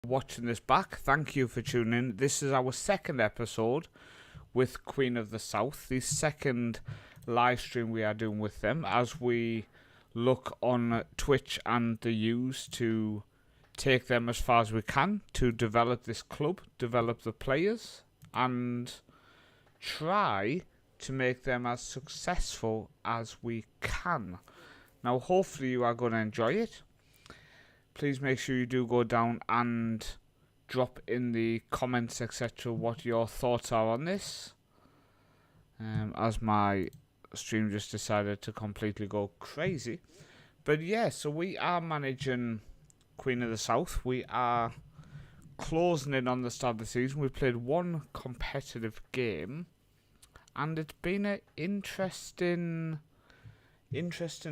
Watching this back, thank you for tuning in. This is our second episode with Queen of the South, the second live stream we are doing with them as we look on Twitch and the U's to take them as far as we can to develop this club, develop the players, and try to make them as successful as we can. Now, hopefully you are going to enjoy it. Please make sure you do go down and drop in the comments, etc., what your thoughts are on this. As my stream just decided to completely go crazy. But yeah, so we are managing Queen of the South. We are closing in on the start of the season. We played one competitive game, and it's been an interesting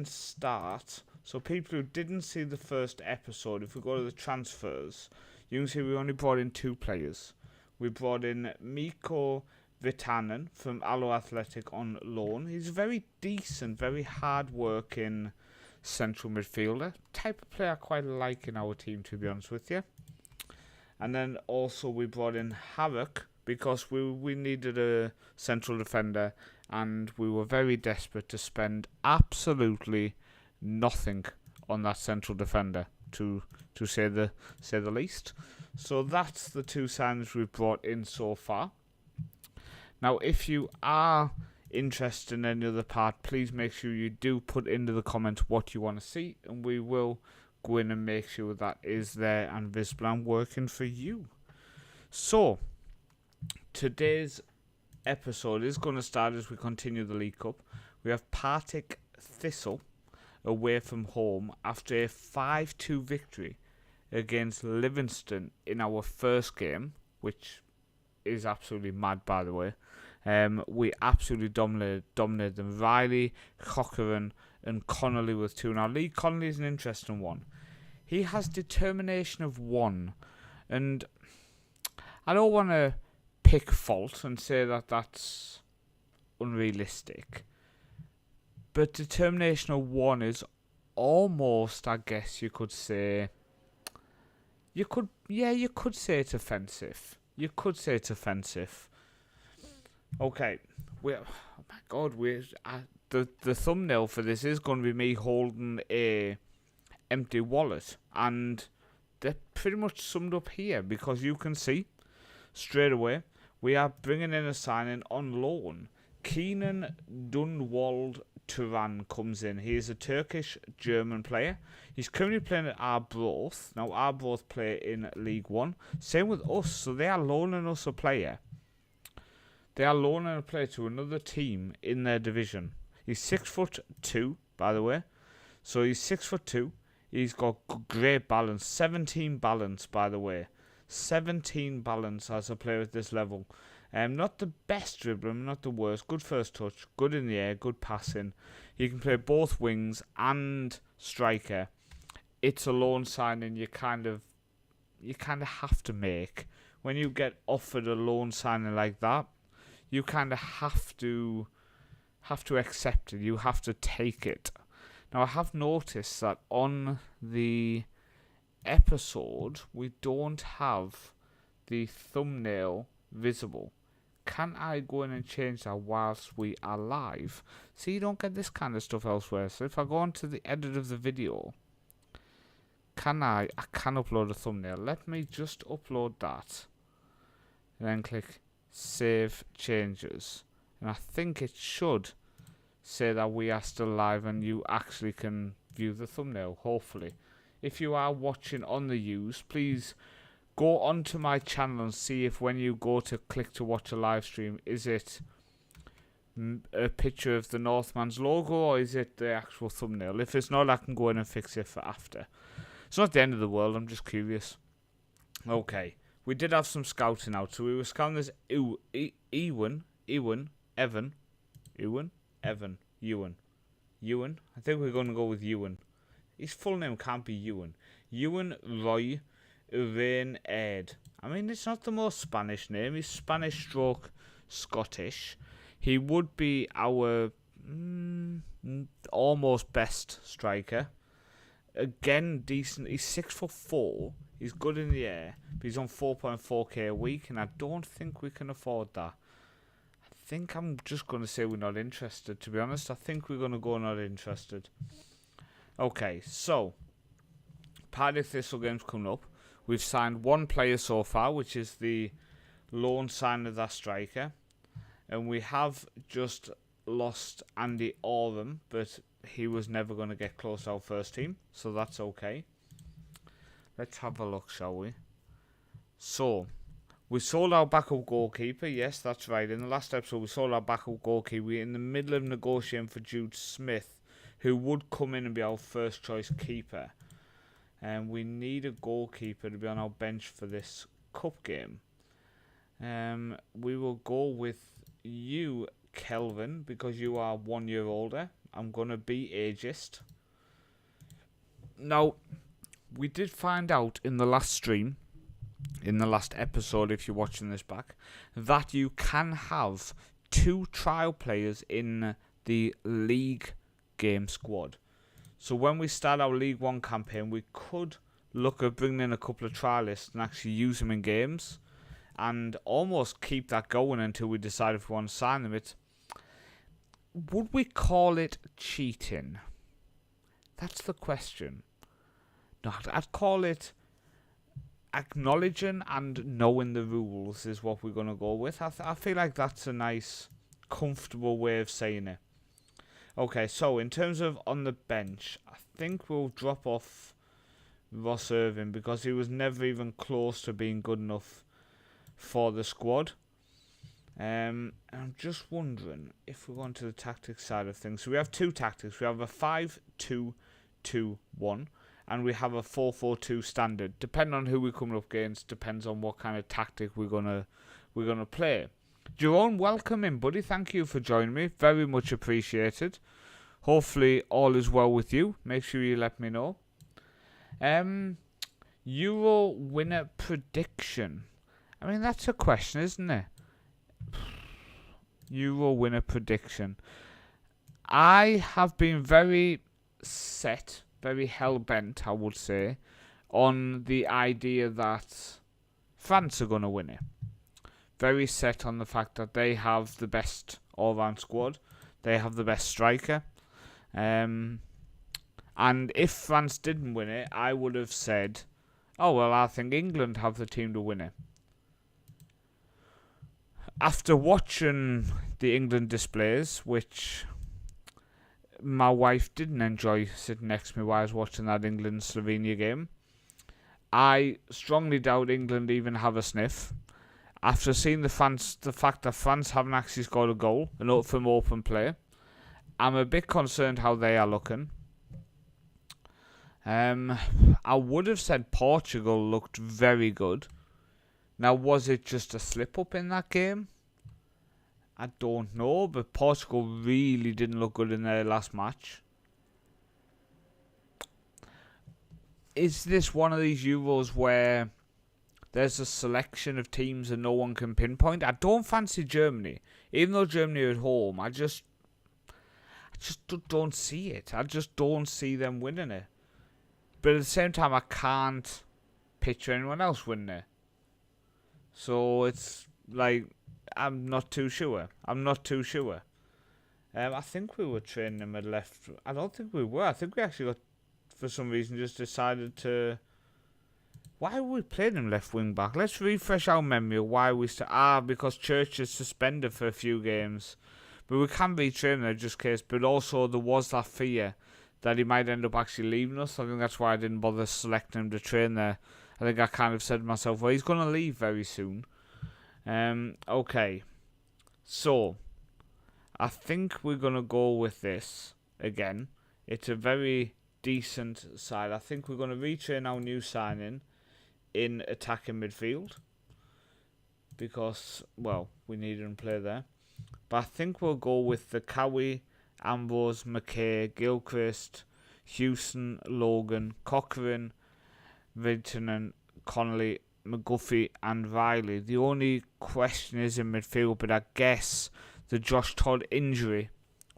start. So people who didn't see the first episode, if we go to the transfers, you can see we only brought in 2 players. We brought in Mikko Vitanen from Allo Athletic on loan. He's a very decent, very hard-working central midfielder. Type of player I quite like in our team, to be honest with you. And then also we brought in Harrock because we needed a central defender, and we were very desperate to spend absolutely nothing on that central defender, to say the least. So that's the 2 signings we've brought in so far. Now, if you are interested in any other part, please make sure you do put into the comments what you want to see, and we will go in and make sure that is there and visible and working for you. So today's episode is going to start as we continue the League Cup. We have Partick Thistle away from home after a 5-2 victory against Livingston in our first game, which is absolutely mad, by the way. We absolutely dominated them. Riley, Cochran and Connolly with 2. Now, Lee Connolly is an interesting one. He has determination of 1, and I don't want to pick fault and say that that's unrealistic, but determination of 1 is almost, I guess you could say, you could say it's offensive. You could say it's offensive. Okay, oh my God, the thumbnail for this is going to be me holding a empty wallet, and they're pretty much summed up here because you can see straight away we are bringing in a signing on loan. Kenan Dunwald Turan comes in. He is a Turkish-German player. He's currently playing at Arbroath. Now, Arbroath play in League 1. Same with us, so they are loaning us a player. They are loaning a player to another team in their division. He's 6'2", by the way. So he's 6'2". He's got great balance. 17 balance, by the way. 17 balance as a player at this level. Not the best dribbler, not the worst. Good first touch, good in the air, good passing. He can play both wings and striker. It's a loan signing you kind of have to make. When you get offered a loan signing like that, you kind of have to accept it. You have to take it. Now, I have noticed that on the episode we don't have the thumbnail visible. Can I go in and change that whilst we are live? See, you don't get this kind of stuff elsewhere. So if I go on to the edit of the video, I can upload a thumbnail. Let me just upload that. And then click Save Changes. And I think it should say that we are still live and you actually can view the thumbnail, hopefully. If you are watching on the U's, please go onto my channel and see if when you go to click to watch a live stream, is it a picture of the Northman's logo or is it the actual thumbnail? If it's not, I can go in and fix it for after. It's not the end of the world, I'm just curious. Okay, we did have some scouting out, so we were scouting this Ewan. I think we're going to go with Ewan. His full name can't be Ewan. Ewan Roy Urain Aid. I mean, it's not the most Spanish name. He's Spanish stroke Scottish. He would be our almost best striker. Again, decent. He's 6'4". He's good in the air, but he's on 4.4k a week, and I don't think we can afford that. I think I'm just going to say we're not interested, to be honest. I think we're going to go not interested. Okay, so Partick Thistle game's coming up. We've signed one player so far, which is the loan sign of that striker. And we have just lost Andy Oram, but he was never going to get close to our first team, so that's okay. Let's have a look, shall we? So, we sold our backup goalkeeper. Yes, that's right. In the last episode, we sold our backup goalkeeper. We're in the middle of negotiating for Jude Smith, who would come in and be our first choice keeper. And we need a goalkeeper to be on our bench for this cup game. We will go with you, Kelvin, because you are 1 year older. I'm going to be ageist. Now, we did find out in the last stream, in the last episode, if you're watching this back, that you can have 2 trial players in the league game squad. So when we start our League 1 campaign, we could look at bringing in a couple of trialists and actually use them in games and almost keep that going until we decide if we want to sign them. Would we call it cheating? That's the question. No, I'd call it acknowledging and knowing the rules is what we're going to go with. I feel like that's a nice, comfortable way of saying it. Okay, so in terms of on the bench, I think we'll drop off Ross Irving because he was never even close to being good enough for the squad. I'm just wondering if we're going to the tactics side of things. So we have 2 tactics. We have a 5-2-2-1 and we have a 4-4-2 standard. Depending on who we're coming up against, depends on what kind of tactic we're gonna play. Jerome, welcome in, buddy. Thank you for joining me. Very much appreciated. Hopefully all is well with you. Make sure you let me know. Euro winner prediction. I mean, that's a question, isn't it? Euro winner prediction. I have been very set, very hell-bent, I would say, on the idea that France are going to win it. Very set on the fact that they have the best all-round squad. They have the best striker. And if France didn't win it, I would have said, oh, well, I think England have the team to win it. After watching the England displays, which my wife didn't enjoy sitting next to me while I was watching that England-Slovenia game, I strongly doubt England even have a sniff. After seeing the fact that France haven't actually scored a goal from open play, I'm a bit concerned how they are looking. I would have said Portugal looked very good. Now, was it just a slip-up in that game? I don't know, but Portugal really didn't look good in their last match. Is this one of these Euros where there's a selection of teams and no one can pinpoint? I don't fancy Germany. Even though Germany are at home, I just don't see it. I just don't see them winning it. But at the same time, I can't picture anyone else winning it. So it's like, I'm not too sure. I think we were training him at left. I don't think we were. I think we actually got, for some reason, just decided to... Why were we playing him left wing back? Let's refresh our memory of why we... because Church is suspended for a few games. But we can retrain him just in case. But also, there was that fear that he might end up actually leaving us. I think that's why I didn't bother selecting him to train there. I think I kind of said to myself, well, he's going to leave very soon. Okay. So, I think we're going to go with this again. It's a very decent side. I think we're going to retrain our new signing in attacking midfield. Because, well, we need him to play there. But I think we'll go with the Cowie, Ambrose, McKay, Gilchrist, Houston, Logan, Cochrane, Vigtonen, Connolly, McGuffey and Riley. The only question is in midfield, but I guess the Josh Todd injury,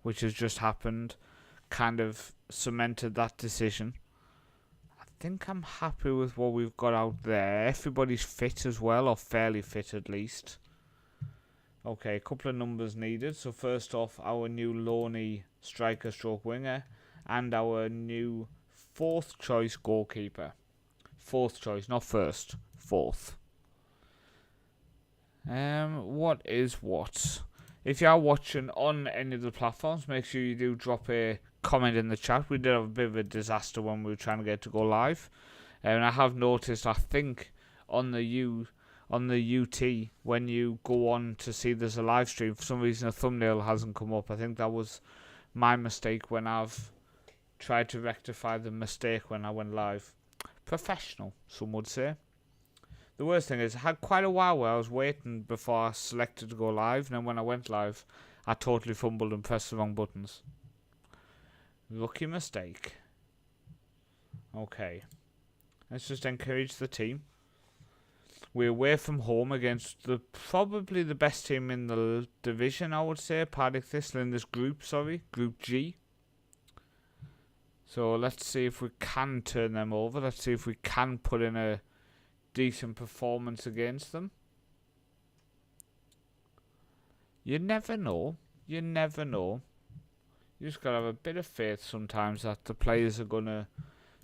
which has just happened, kind of cemented that decision. I think I'm happy with what we've got out there. Everybody's fit as well, or fairly fit at least. Okay, a couple of numbers needed. So first off, our new Loney striker stroke winger and our new 4th choice goalkeeper. 4th choice, not first. 4th. What is what? If you are watching on any of the platforms, make sure you do drop a comment in the chat. We did have a bit of a disaster when we were trying to get to go live. And I have noticed, I think, on the UT, when you go on to see there's a live stream, for some reason a thumbnail hasn't come up. I think that was my mistake when I've tried to rectify the mistake when I went live. Professional, some would say. The worst thing is, I had quite a while where I was waiting before I selected to go live, and then when I went live, I totally fumbled and pressed the wrong buttons. Rookie mistake. Okay. Let's just encourage the team. We're away from home against probably the best team in the division, I would say. Partick Thistle in this group, Group G. So let's see if we can turn them over. Let's see if we can put in a decent performance against them. You never know. You never know. You just gotta have a bit of faith sometimes that the players are gonna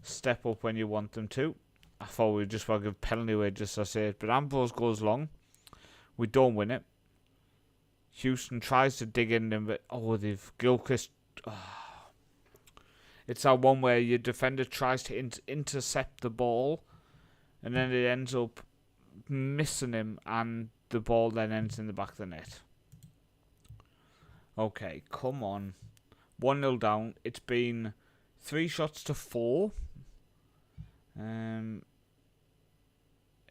step up when you want them to. I thought we'd just want to give penalty away just as I say it, but Ambrose goes long. We don't win it. Houston tries to dig in them, but they've Gilchrist. It's that one where your defender tries to intercept the ball, and then it ends up missing him, and the ball then ends in the back of the net. Okay, come on. 1-0 down. It's been 3 shots to 4.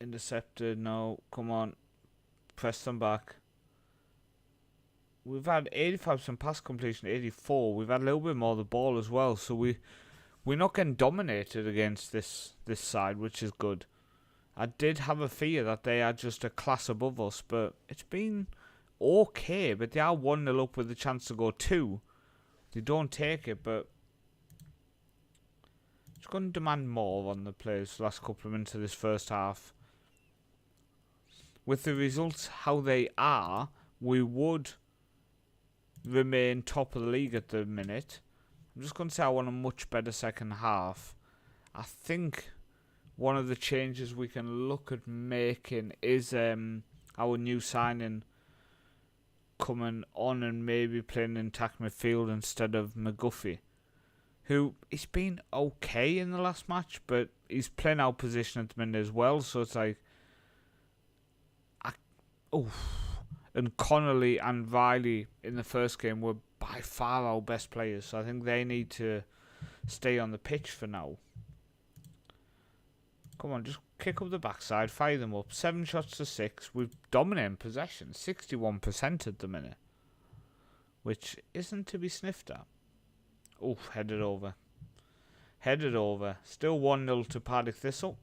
Intercepted. No, come on. Press them back. We've had 85% pass completion, 84. We've had a little bit more of the ball as well, so we're not getting dominated against this side, which is good. I did have a fear that they are just a class above us, but it's been okay. But they are 1-0 up with a chance to go 2. They don't take it, but it's going to demand more on the players the last couple of minutes of this first half. With the results how they are, we would remain top of the league at the minute. I'm just going to say I want a much better second half. I think one of the changes we can look at making is our new signing coming on and maybe playing in attack midfield instead of McGuffey, who he's been okay in the last match, but he's playing out position at the minute as well, so it's like and Connolly and Riley in the first game were by far our best players, so I think they need to stay on the pitch for now. Come on, just kick up the backside, fire them up. 7 shots to 6. We've dominated possession, 61% at the minute, which isn't to be sniffed at. Headed over. Still 1-0 to Partick Thistle.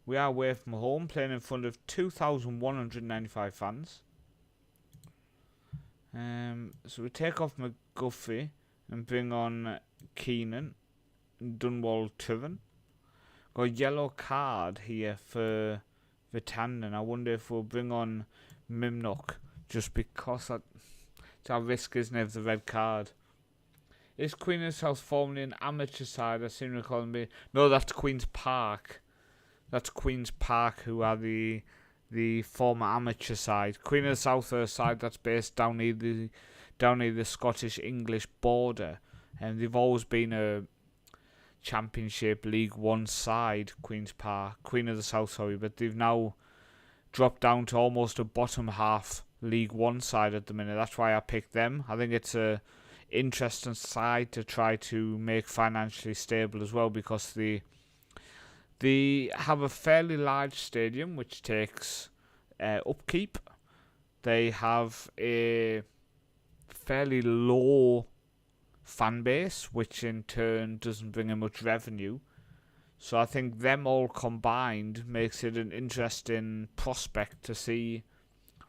We are away from home, playing in front of 2,195 fans. So we take off McGuffey and bring on Keenan and Dunwall Turin. Got a yellow card here for Vitanen. I wonder if we'll bring on Mimnock just because it's our risk, isn't it, of the red card. Is Queen of the South formerly an amateur side? I seem to recall them. No, that's Queen's Park. That's Queen's Park, who are the former amateur side. Queen of the South are a side that's based down near the Scottish-English border, and they've always been a Championship League One side, Queen of the South, sorry, but they've now dropped down to almost a bottom half League One side at the minute. That's why I picked them. I think it's a interesting side to try to make financially stable as well, because they have a fairly large stadium which takes upkeep. They have a fairly low fan base, which in turn doesn't bring in much revenue. So I think them all combined makes it an interesting prospect to see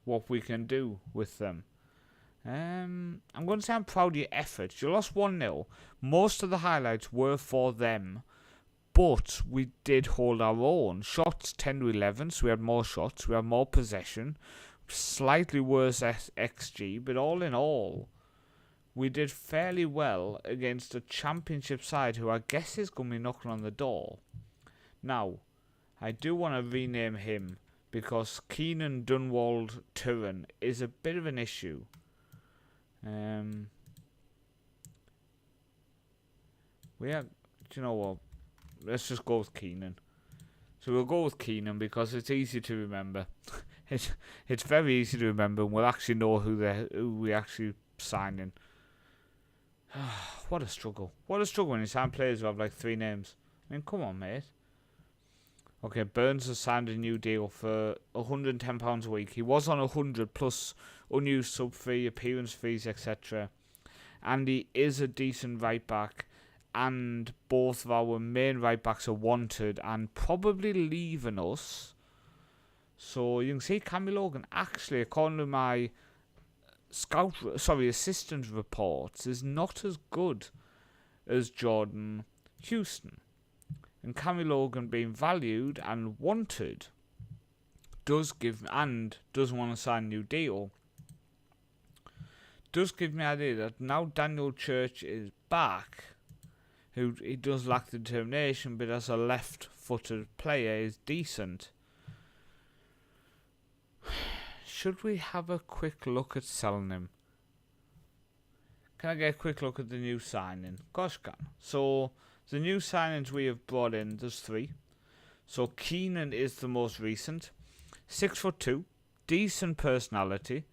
what we can do with them. I'm going to say I'm proud of your efforts. You lost 1-0. Most of the highlights were for them, But we did hold our own. Shots 10 to 11, so we had more shots. We had more possession. Slightly worse XG, but all in all, we did fairly well against a championship side who I guess is going to be knocking on the door. Now, I do want to rename him because Keenan Dunwald Turin is a bit of an issue. Do you know what? Let's just go with Keenan. So we'll go with Keenan because it's easy to remember. It's very easy to remember, and we'll actually know who we actually sign in. What a struggle. What a struggle when you sign players who have like 3 names. I mean, come on, mate. Okay, Burns has signed a new deal for £110 a week. He was on 100 plus unused sub fee, appearance fees, etc. And he is a decent right back. And both of our main right backs are wanted and probably leaving us. So you can see Cammy Logan actually, according to my assistant reports, is not as good as Jordan Houston. And Cammy Logan being valued and wanted does want to sign a new deal. Does give me an idea that now Daniel Church is back, he does lack the determination, but as a left-footed player is decent. Should we have a quick look at selling him? Can I get a quick look at the new signing? Gosh, can. So, the new signings we have brought in, there's 3. So, Keenan is the most recent. 6'2", decent personality.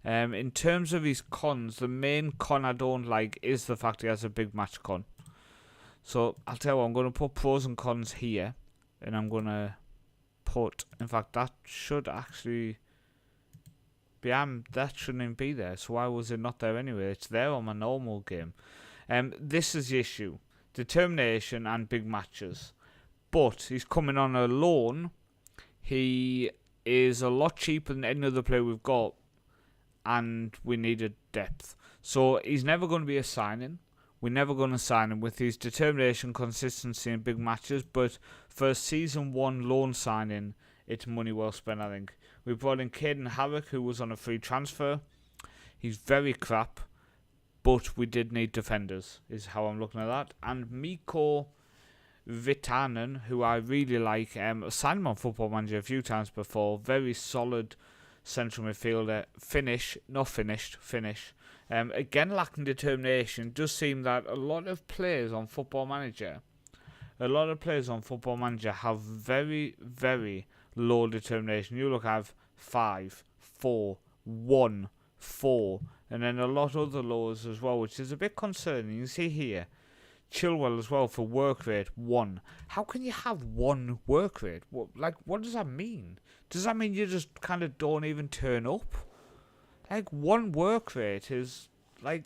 In terms of his cons, the main con I don't like is the fact he has a big match con. So, I'll tell you what, I'm going to put pros and cons here. And I'm going to put, in fact, that should actually be, that shouldn't even be there. So why was it not there anyway? It's there on my normal game. This is the issue. Determination and big matches. But he's coming on a loan. He is a lot cheaper than any other player we've got. And we needed depth. So he's never going to be a signing. We're never going to sign him with his determination, consistency and big matches. But for a season 1 loan signing, it's money well spent, I think. We brought in Caden Harrick, who was on a free transfer. He's very crap. But we did need defenders, is how I'm looking at that. And Mikko Vitanen, who I really like. Signed him on Football Manager a few times before. Very solid central midfielder. Finish. Again, lacking determination. It does seem that a lot of players on Football Manager have very, very low determination. You look, have 5, 4, 1, 4, and then a lot of other lows as well, which is a bit concerning. You can see here, Chilwell as well for work rate 1. How can you have 1 work rate? What does that mean? Does that mean you just kind of don't even turn up? 1 work rate is, I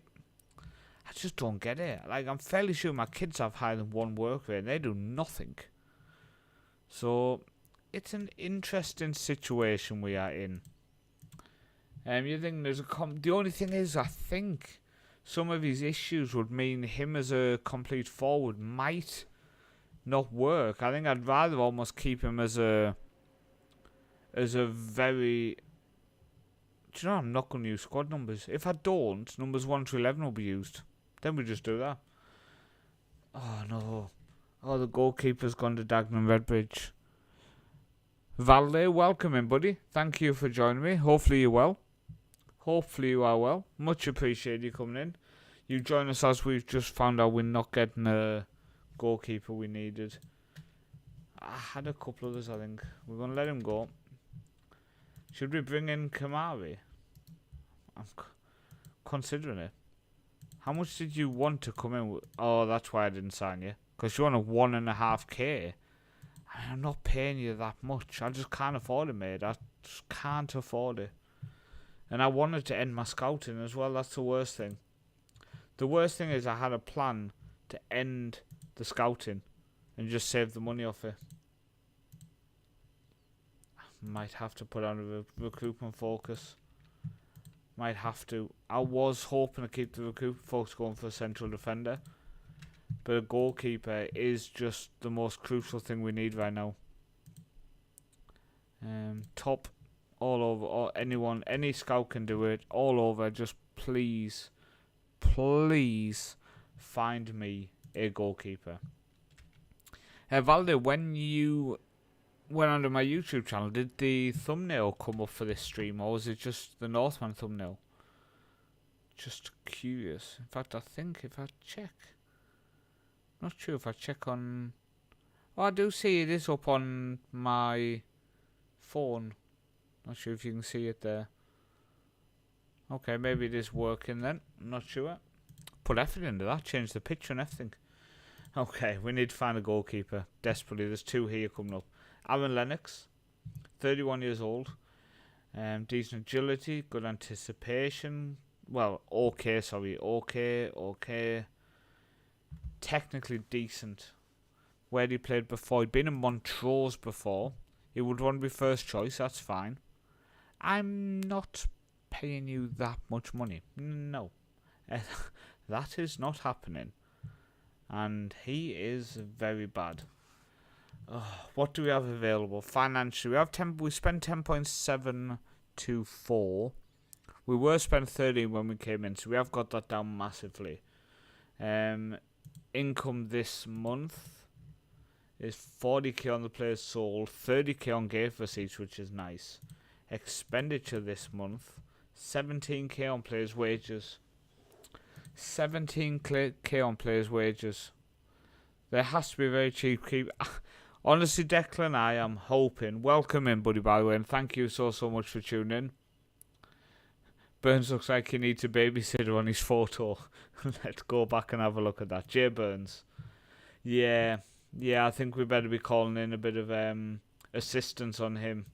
just don't get it. I'm fairly sure my kids have higher than 1 work rate and they do nothing. So, it's an interesting situation we are in. You think there's the only thing is, I think some of his issues would mean him as a complete forward might not work. I think I'd rather almost keep him as a very... Do you know, I'm not going to use squad numbers. If I don't, numbers 1 to 11 will be used. Then we just do that. Oh, no. Oh, the goalkeeper's gone to Dagenham Redbridge. Valde, welcome in, buddy. Thank you for joining me. Hopefully you're well. Hopefully you are well. Much appreciated you coming in. You join us as we've just found out we're not getting the goalkeeper we needed. I had a couple others, I think. We're going to let him go. Should we bring in Kamari? I'm considering it. How much did you want to come in with? Oh, that's why I didn't sign you. Because you're on a 1.5k. I'm not paying you that much. I just can't afford it, mate. I just can't afford it. And I wanted to end my scouting as well. That's the worst thing. The worst thing is I had a plan to end the scouting and just save the money off it. Might have to put on a recruitment focus. Might have to. I was hoping to keep the recruitment focus going for a central defender. But a goalkeeper is just the most crucial thing we need right now. Top all over, or anyone, any scout can do it, all over. Just please find me a goalkeeper. Valde, when you went onto my YouTube channel, did the thumbnail come up for this stream, or was it just the Northman thumbnail? Just curious. In fact, I think if I check, not sure if I check on. Oh, I do see it is up on my phone. Not sure if you can see it there. Okay, maybe it is working then. I'm not sure. Put effort into that, change the picture and everything. Okay, we need to find a goalkeeper desperately. There's two here coming up. Aaron Lennox, 31 years old. Decent agility, good anticipation. Well, okay. Technically decent. Where he played before, he'd been in Montrose before. He would want to be first choice, that's fine. I'm not paying you that much money. No. That is not happening. And he is very bad. What do we have available? Financially, we spent 10.724. We were spent 13 when we came in, so we have got that down massively. Income this month is 40k on the players sold, 30k on gate receipts, which is nice. Expenditure this month, 17k on players' wages. 17k on players' wages. There has to be a very cheap keep. Honestly, Declan, I am hoping. Welcome in, buddy, by the way, and thank you so much for tuning in. Burns looks like he needs a babysitter on his photo. Let's go back and have a look at that. Jay Burns. Yeah, I think we better be calling in a bit of assistance on him.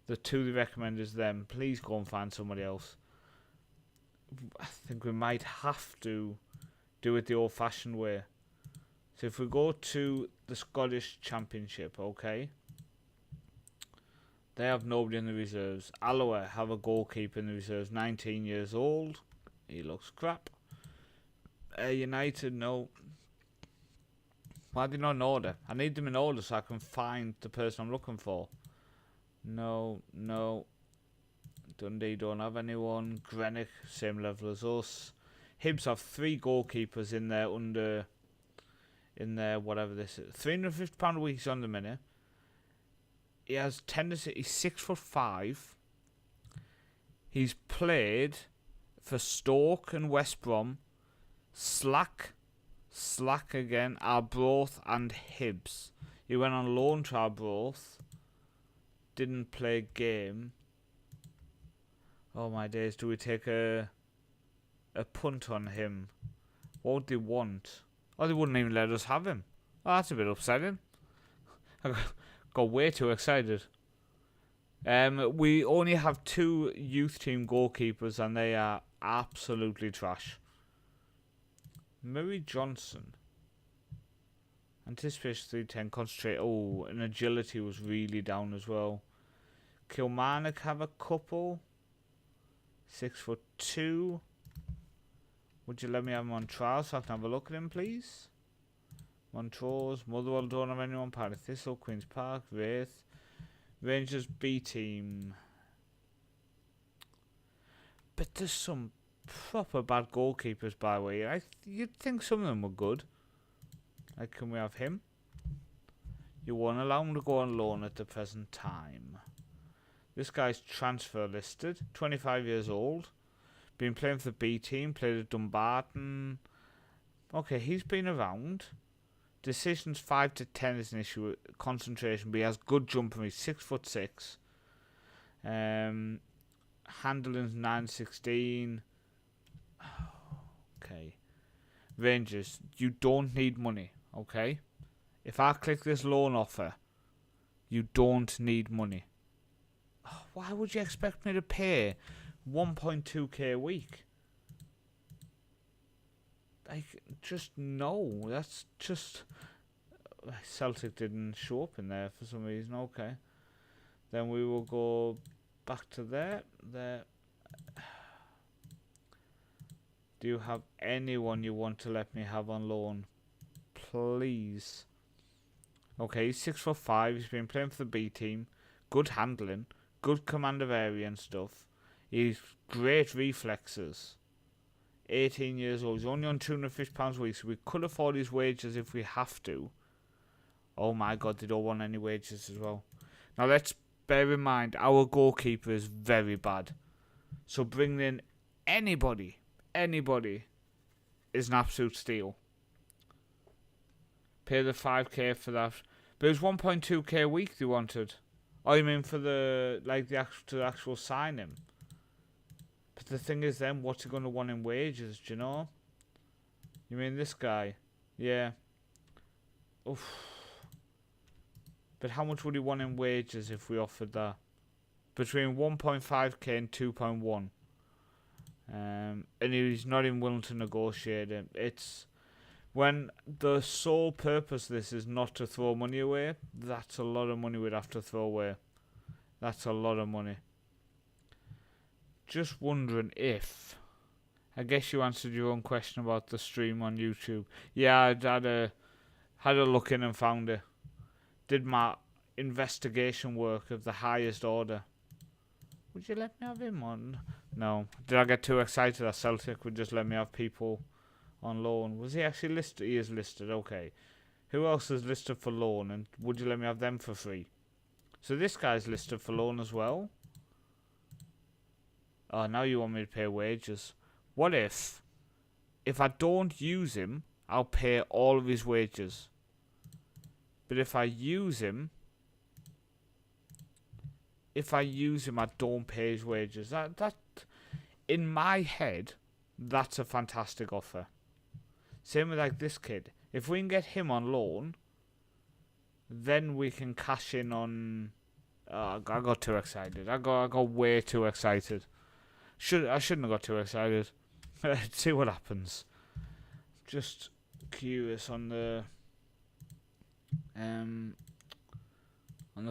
The two they recommend is them. Please go and find somebody else. I think we might have to do it the old-fashioned way. So if we go to the Scottish Championship, okay, they have nobody in the reserves. Alloa have a goalkeeper in the reserves, 19 years old. He looks crap. United, no. Why are they not in order? I need them in order so I can find the person I'm looking for. No. Dundee don't have anyone. Greenock, same level as us. Hibs have 3 goalkeepers in there whatever this is. £350 a week he's on the minute. He has tendency, he's 6'5". He's played for Stoke and West Brom, Slack again, Arbroath and Hibs. He went on loan to Arbroath. Didn't play a game. Oh my days, do we take a punt on him? What would they want? Oh, they wouldn't even let us have him. Oh, that's a bit upsetting. I got way too excited. We only have 2 youth team goalkeepers and they are absolutely trash. Murray Johnson. Anticipation 310, concentrate. Oh, and agility was really down as well. Kilmarnock have a couple. 6'2". Would you let me have him on trial so I can have a look at him, please? Montrose, Motherwell don't have anyone. Partick Thistle, Queen's Park, Wraith, Rangers B team. But there's some proper bad goalkeepers, by the way. You'd think some of them were good. Like, can we have him? You won't allow him to go on loan at the present time. This guy's transfer listed, 25 years old. Been playing for the B team, played at Dumbarton. Okay, he's been around. Decisions 5 to 10 is an issue. Concentration, but he has good jumping. He's 6'6". Handling's 9'16". Okay. Rangers, you don't need money, okay? If I click this loan offer, you don't need money. Why would you expect me to pay 1.2k a week? Like, just no. That's just... Celtic didn't show up in there for some reason. Okay. Then we will go back to there. There. Do you have anyone you want to let me have on loan? Please. Okay, he's 6'5". He's been playing for the B team. Good handling. Good command of area and stuff. He's great reflexes. 18 years old. He's only on £250 a week, so we could afford his wages if we have to. Oh my god, they don't want any wages as well. Now let's bear in mind, our goalkeeper is very bad. So bringing in anybody is an absolute steal. Pay the 5k for that. But it was 1.2k a week they wanted. Oh, you mean for the actual sign him? But the thing is then, what's he going to want in wages, do you know? You mean this guy? Yeah. Oof. But how much would he want in wages if we offered that? Between 1.5k and 2.1. And he's not even willing to negotiate it. It's when the sole purpose of this is not to throw money away. That's a lot of money we'd have to throw away. That's a lot of money. Just wondering if, I guess you answered your own question about the stream on YouTube. Yeah, I had a look in and found it. Did my investigation work of the highest order. Would you let me have him on? No. Did I get too excited that Celtic would just let me have people on loan? Was he actually listed? He is listed, okay. Who else is listed for loan, and would you let me have them for free? So this guy's listed for loan as well. Oh, now you want me to pay wages. What if I don't use him, I'll pay all of his wages. But if I use him, I don't pay his wages. That in my head, that's a fantastic offer. Same with like this kid. If we can get him on loan, then we can cash in on. I got too excited. I got way too excited. I shouldn't have got too excited. Let's see what happens. Just curious on the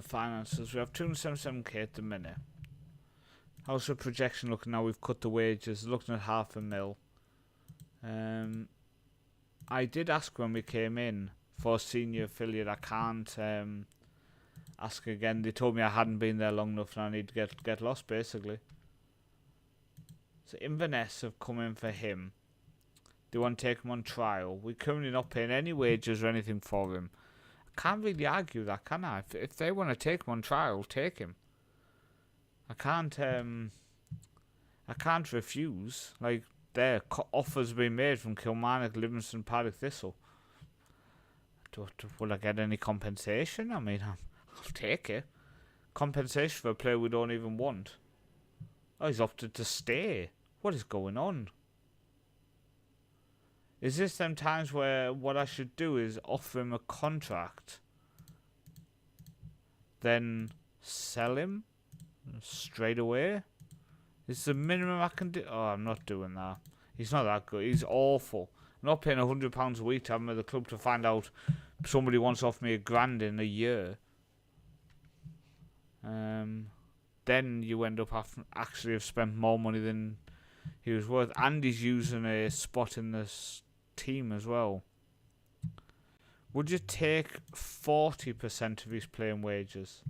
finances. We have 277k at the minute. How's the projection looking now? We've cut the wages. Looking at $500,000. I did ask when we came in for a senior affiliate. I can't ask again. They told me I hadn't been there long enough and I need to get lost basically. So Inverness have come in for him. They want to take him on trial. We're currently not paying any wages or anything for him. I can't really argue that, can I? If they want to take him on trial, take him. I can't refuse. Like, their offers being made from Kilmarnock, Livingston, Partick Thistle. Will I get any compensation? I mean, I'll take it. Compensation for a player we don't even want. Oh, he's opted to stay. What is going on? Is this them times where what I should do is offer him a contract, then sell him straight away? Is the minimum I can do? Oh, I'm not doing that. He's not that good. He's awful. I'm not paying £100 a week to have him at the club to find out somebody wants to offer me £1,000 in a year. Then you end up actually have spent more money than he was worth, and he's using a spot in this team as well. Would you take 40% of his playing wages?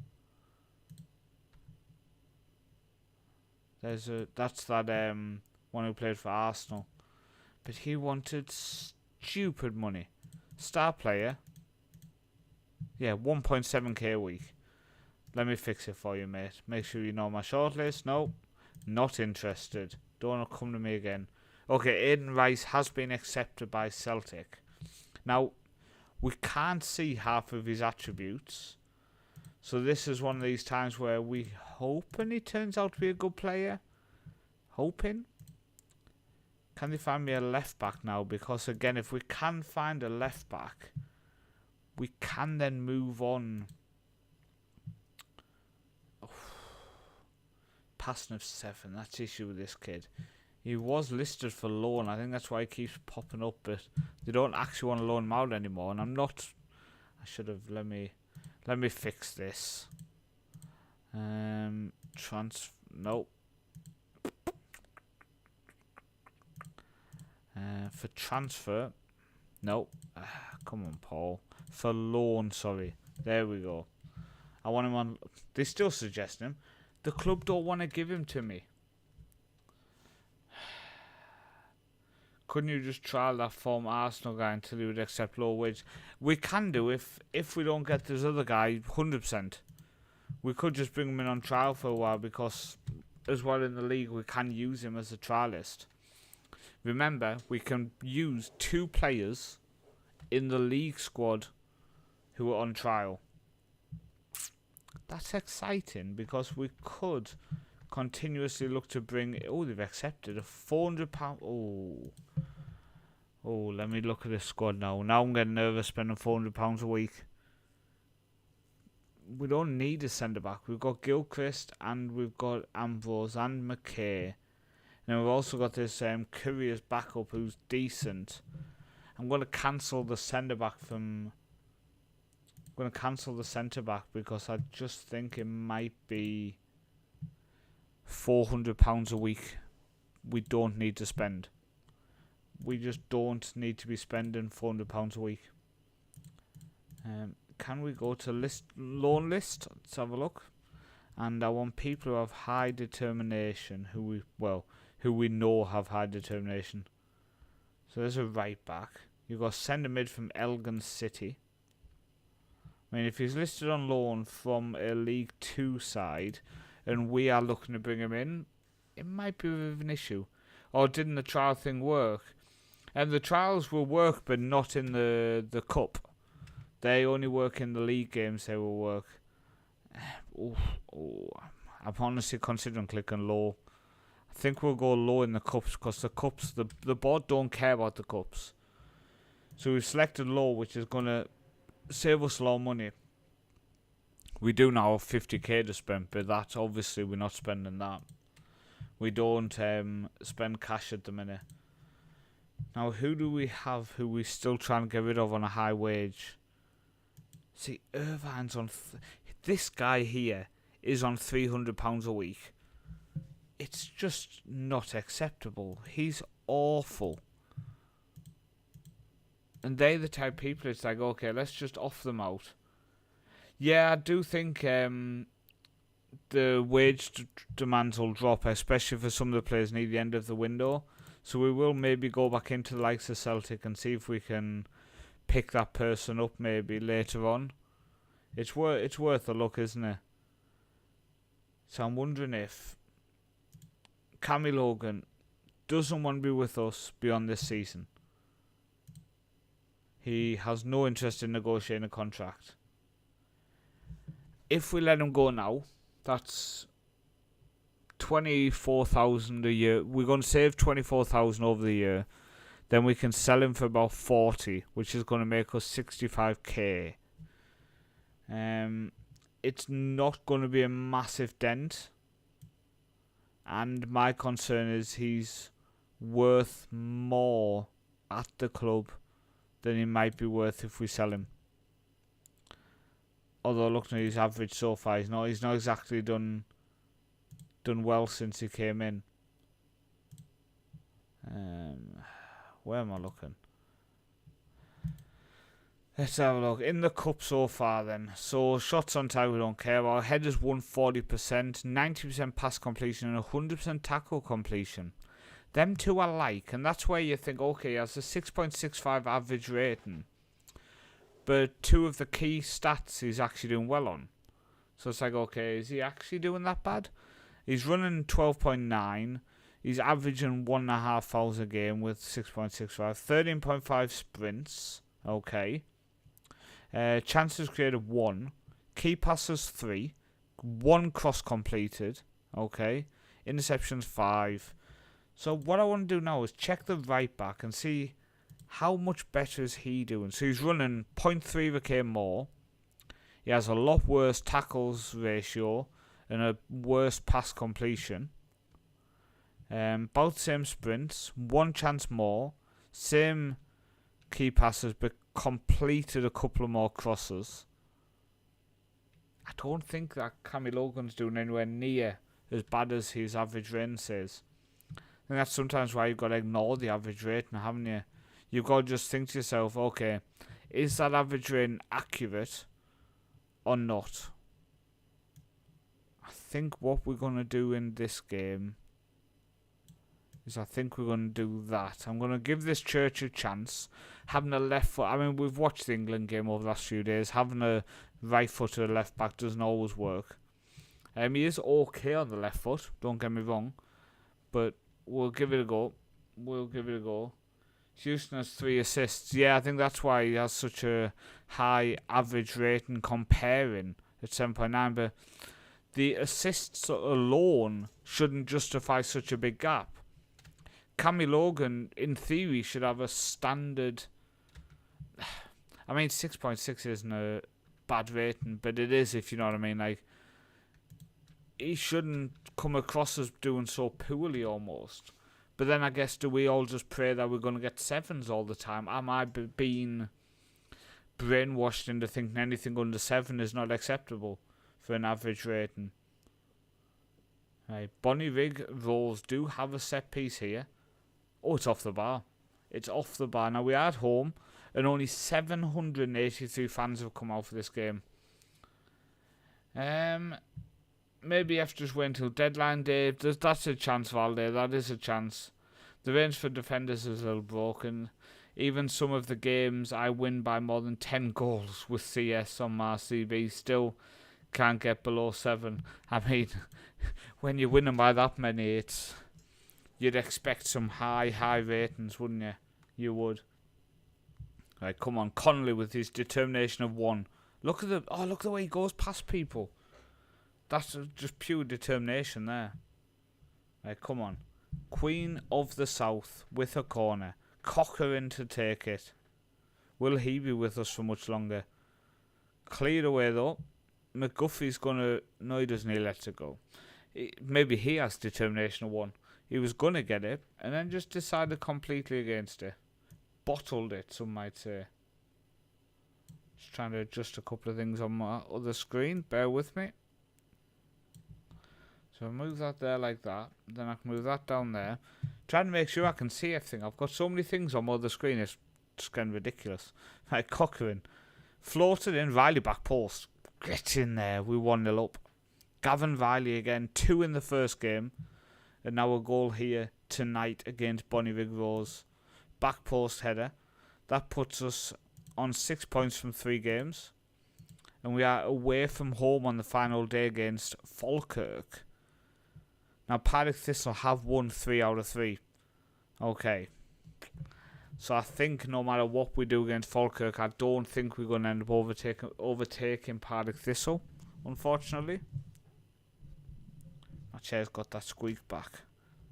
That's that one who played for Arsenal, but he wanted stupid money. Star player, yeah, 1.7k a week. Let me fix it for you, mate. Make sure you know my shortlist. No, not interested. Don't come to me again. Okay, Aidan Rice has been accepted by Celtic. Now, we can't see half of his attributes. So this is one of these times where we hoping he turns out to be a good player. Hoping. Can they find me a left back now? Because again, if we can find a left back, we can then move on. Passing of 7, that's the issue with this kid. He was listed for loan. I think that's why he keeps popping up, but they don't actually want to loan him out anymore. And I'm not. I should have. Let me fix this. Nope. For transfer, no. Come on, Paul. For loan, sorry. There we go. I want him on. They still suggest him. The club don't want to give him to me. Couldn't you just trial that former Arsenal guy until he would accept low wage? We can do if we don't get this other guy 100%. We could just bring him in on trial for a while because as well in the league we can use him as a trialist. Remember, we can use 2 players in the league squad who are on trial. That's exciting because we could continuously look to bring... Oh, they've accepted a £400... Oh, let me look at this squad now. Now I'm getting nervous spending £400 a week. We don't need a centre-back. We've got Gilchrist and we've got Ambrose and McKay. And we've also got this Courier's backup who's decent. I'm going to cancel the centre-back from... I'm going to cancel the centre-back because I just think it might be £400 a week we don't need to spend. We just don't need to be spending £400 a week. Can we go to loan list? Let's have a look. And I want people who have high determination, who we know have high determination. So there's a right back. You've got centre mid from Elgin City. I mean, if he's listed on loan from a League 2 side and we are looking to bring him in, it might be a bit of an issue. Or didn't the trial thing work? And the trials will work, but not in the cup. They only work in the league games, they will work. I'm honestly considering clicking low. I think we'll go low in the cups because the cups, the board don't care about the cups. So we've selected low, which is going to save us a lot of money. We do now have 50k to spend, but that's obviously we're not spending that. We don't spend cash at the minute. Now, who do we have who we still trying to get rid of on a high wage? See, Irvine's on... this guy here is on £300 a week. It's just not acceptable. He's awful. And they're the type of people it's like, okay, let's just off them out. Yeah, I do think the wage demands will drop, especially for some of the players near the end of the window. So we will maybe go back into the likes of Celtic and see if we can pick that person up maybe later on. It's worth a look, isn't it? So I'm wondering if Cammy Logan doesn't want to be with us beyond this season. He has no interest in negotiating a contract. If we let him go now, that's 24,000 a year. We're going to save 24,000 over the year. Then we can sell him for about 40, which is going to make us 65k. It's not going to be a massive dent. And my concern is he's worth more at the club than he might be worth if we sell him. Although looking at his average so far, he's not exactly done well since he came in. Where am I looking? Let's have a look. In the cup so far then. So shots on target we don't care about. Headers won 40%, 90% pass completion and 100% tackle completion. Them two I like, and that's where you think, okay, he has a 6.65 average rating. But two of the key stats he's actually doing well on. So it's like, okay, is he actually doing that bad? He's running 12.9. He's averaging 1.5 fouls a game with 6.65. 13.5 sprints. Okay. Chances created 1. Key passes 3. 1 cross completed. Okay. Interceptions 5. So what I want to do now is check the right back and see how much better is he doing. So he's running 0.3 of a K more. He has a lot worse tackles ratio and a worse pass completion. About the same sprints, 1 chance more, same key passes, but completed a couple of more crosses. I don't think that Cammy Logan's doing anywhere near as bad as his average rating says. think that's sometimes why you've got to ignore the average rating, haven't you? You've got to just think to yourself, okay, is that average rating accurate or not? I think what we're going to do in this game is I think we're going to do that. I'm going to give this Church a chance. Having a left foot, I mean, we've watched the England game over the last few days. Having a right foot to the left back doesn't always work. He is okay on the left foot, don't get me wrong. But we'll give it a go. Houston has 3 assists. Yeah, I think that's why he has such a high average rating comparing at 7.9. But the assists alone shouldn't justify such a big gap. Cammy Logan, in theory, should have a standard... I mean, 6.6 isn't a bad rating, but it is, if you know what I mean. Like, he shouldn't come across as doing so poorly almost. But then I guess, do we all just pray that we're going to get 7s all the time? Am I being brainwashed into thinking anything under 7 is not acceptable for an average rating? Right, Bonnyrigg Rose do have a set piece here. Oh, it's off the bar. It's off the bar. Now, we are at home, and only 783 fans have come out for this game. Maybe you have to just wait until deadline day. That's a chance, Valde. That is a chance. The range for defenders is a little broken. Even some of the games I win by more than 10 goals with CS on my CV still can't get below 7. I mean, when you're winning by that many, you'd expect some high ratings, wouldn't you? You would. Right, come on, Connolly with his determination of 1. Look at the way he goes past people. That's just pure determination there. Right, come on. Queen of the South with a corner. Cochrane to take it. Will he be with us for much longer? Cleared away though. McGuffey's gonna... No, he doesn't. He lets it go. Maybe he has determination of 1. He was gonna get it and then just decided completely against it. Bottled it, some might say. Just trying to adjust a couple of things on my other screen. Bear with me. So I move that there like that. Then I can move that down there. Trying to make sure I can see everything. I've got so many things on my other screen. It's just getting ridiculous. Right, Cochrane. Floated in. Riley back post. Get in there. We 1-0 up. Gavin Riley again. 2 in the first game. And now a goal here tonight against Bonnyrigg Rose. Back post header. That puts us on 6 points from 3 games. And we are away from home on the final day against Falkirk. Now, Partick Thistle have won 3 out of 3. Okay. So I think no matter what we do against Falkirk, I don't think we're going to end up overtaking Partick Thistle, unfortunately. My chair's got that squeak back.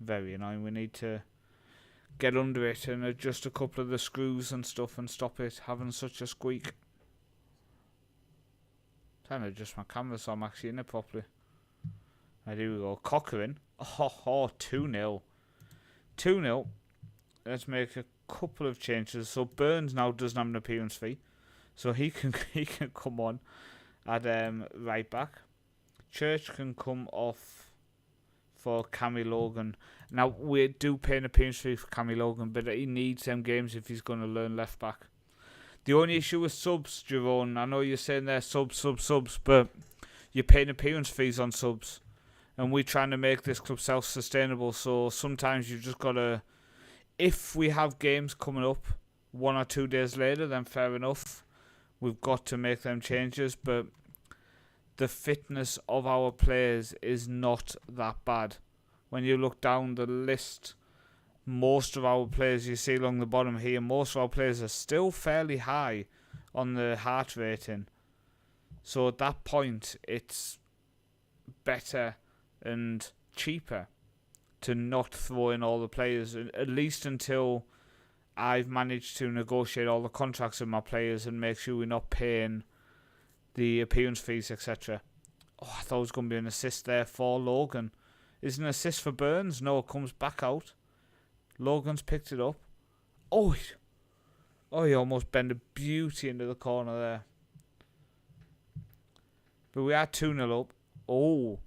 Very annoying. We need to get under it and adjust a couple of the screws and stuff and stop it having such a squeak. Trying to adjust my camera so I'm actually in it properly. Right, here we go. Cochrane. Oh, 2-0. 2-0. Let's make a couple of changes. So Burns now doesn't have an appearance fee. So he can come on at right back. Church can come off for Cammy Logan. Now, we do pay an appearance fee for Cammy Logan, but he needs them games if he's going to learn left back. The only issue with subs, Jerome, I know you're saying they're subs, but you're paying appearance fees on subs. And we're trying to make this club self-sustainable, so sometimes you've just got to... If we have games coming up 1 or 2 days later, then fair enough. We've got to make them changes, but the fitness of our players is not that bad. When you look down the list, most of our players you see along the bottom here, most of our players are still fairly high on the heart rating. So at that point, it's better and cheaper to not throw in all the players, at least until I've managed to negotiate all the contracts with my players and make sure we're not paying the appearance fees, etc. Oh, I thought it was going to be an assist there for Logan. Is it an assist for Burns? No, it comes back out. Logan's picked it up. Oh, he almost bent a beauty into the corner there. But we are 2-0 up. Oh,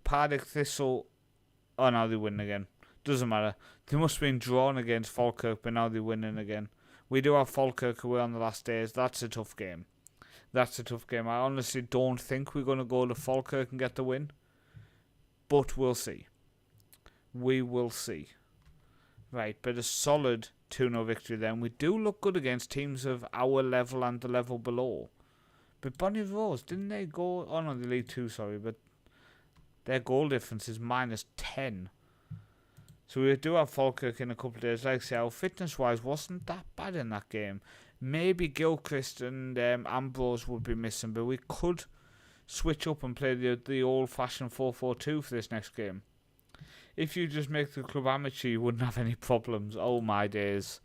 Partick Thistle. Oh, no, they win again. Doesn't matter. They must have been drawn against Falkirk, but now they're winning again. We do have Falkirk away on the last days. That's a tough game. I honestly don't think we're going to go to Falkirk and get the win. But we'll see. We will see. Right, but a solid 2-0 victory then. We do look good against teams of our level and the level below. But Bonnyrigg Rose, didn't they go... Oh no, the League 2, sorry. But their goal difference is -10. So we do have Falkirk in a couple of days. Like I say, our fitness-wise wasn't that bad in that game. Maybe Gilchrist and Ambrose would be missing, but we could switch up and play the old-fashioned 4-4-2 for this next game. If you just make the club amateur, you wouldn't have any problems. Oh my days.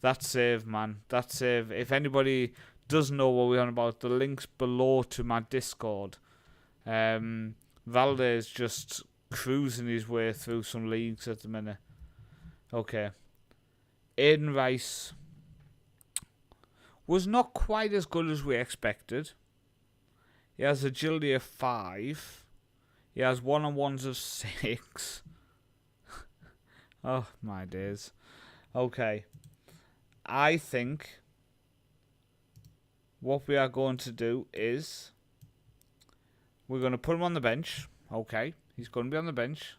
That save, man. That save. If anybody doesn't know what we're on about, the link's below to my Discord. Valdez just cruising his way through some leagues at the minute. Okay. Aidan Rice was not quite as good as we expected. He has agility of 5. He has one-on-ones of 6. Oh, my days. Okay. I think what we are going to do is we're going to put him on the bench. Okay. He's going to be on the bench.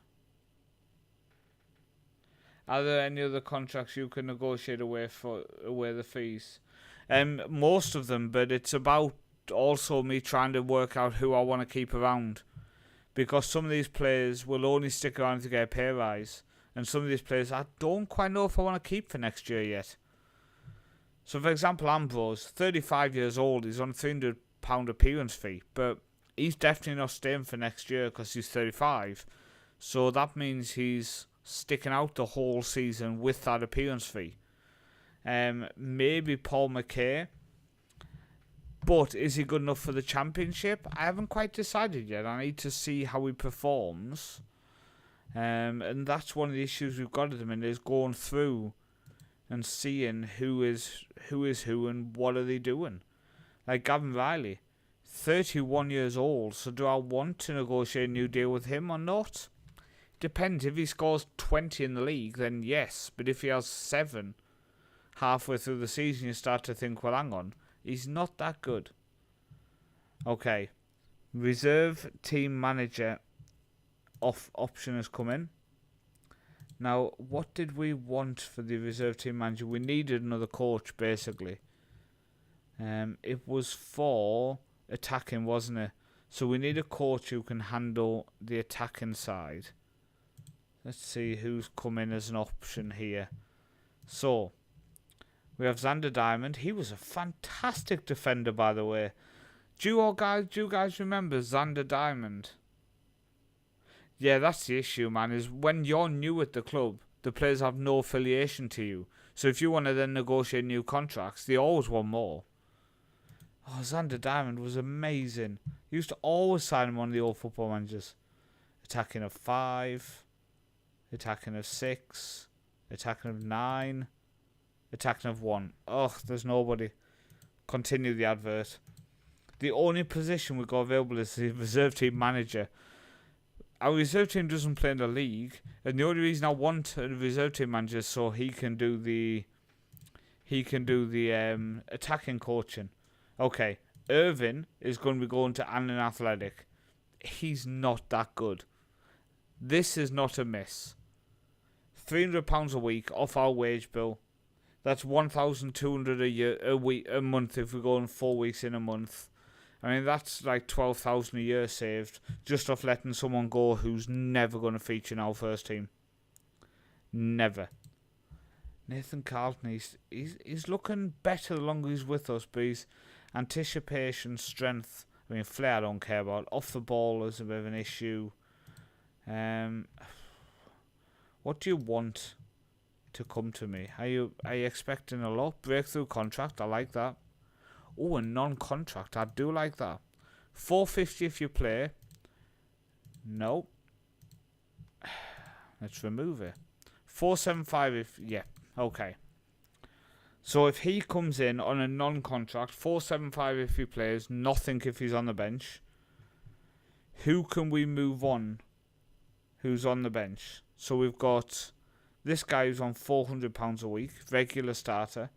Are there any other contracts you can negotiate away the fees? Most of them, but it's about also me trying to work out who I want to keep around. Because some of these players will only stick around to get a pay rise. And some of these players I don't quite know if I want to keep for next year yet. So for example, Ambrose, 35 years old, he's on a £300 appearance fee. But he's definitely not staying for next year because he's 35. So that means he's sticking out the whole season with that appearance fee. Maybe Paul McKay. But is he good enough for the championship? I haven't quite decided yet. I need to see how he performs. And that's one of the issues we've got at the minute, is going through and seeing who is who and what are they doing. Like Gavin Riley, 31 years old. So do I want to negotiate a new deal with him or not? Depends. If he scores 20 in the league, then yes. But if he has 7 halfway through the season, you start to think, well, hang on. He's not that good. Okay. Reserve team manager option has come in. Now, what did we want for the reserve team manager? We needed another coach, basically. It was for attacking, wasn't it? So we need a coach who can handle the attacking side. Let's see who's come in as an option here. So, we have Xander Diamond. He was a fantastic defender, by the way. Do you guys remember Xander Diamond? Yeah, that's the issue, man, is when you're new at the club, the players have no affiliation to you. So if you want to then negotiate new contracts, they always want more. Oh, Xander Diamond was amazing. He used to always sign him on the old football managers. Attacking of 5. Attacking of 6. Attacking of 9. Attacking of 1. Ugh, there's nobody. Continue the advert. The only position we've got available is the reserve team manager. Our reserve team doesn't play in the league, and the only reason I want a reserve team manager is so he can do the attacking coaching. Okay, Irvin is going to be going to Annan Athletic. He's not that good. This is not a miss. £300 a week off our wage bill. That's $1,200 a month if we go on 4 weeks in a month. I mean, that's like $12,000 a year saved just off letting someone go who's never going to feature in our first team. Never. Nathan Carlton, he's looking better the longer he's with us, but his anticipation, strength, I mean, flair I don't care about. Off the ball is a bit of an issue. What do you want to come to me? Are you expecting a lot? Breakthrough contract, I like that. Oh, a non-contract. I do like that. $450 if you play. No. Let's remove it. $475 if... Yeah. Okay. So if he comes in on a non-contract, $475 if he plays, nothing if he's on the bench. Who can we move on? who's on the bench. So we've got this guy who's on £400 a week, regular starter,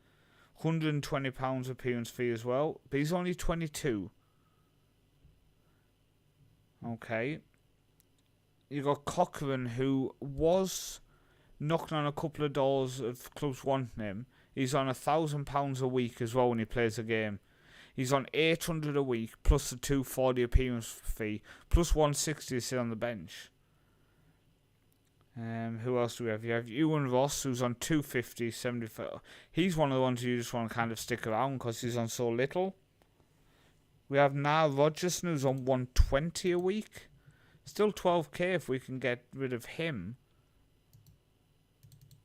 £120 appearance fee as well, but he's only 22. Okay. You got Cochrane, who was knocking on a couple of doors of clubs wanting him. He's on £1,000 a week as well when he plays a game. He's on £800 a week plus the £240 appearance fee plus £160 to sit on the bench. Who else do we have? You have Ewan Ross, who's on £250, 75. He's one of the ones you just want to kind of stick around because he's on so little. We have Niall Rogerson, who's on £120 a week. Still 12k if we can get rid of him.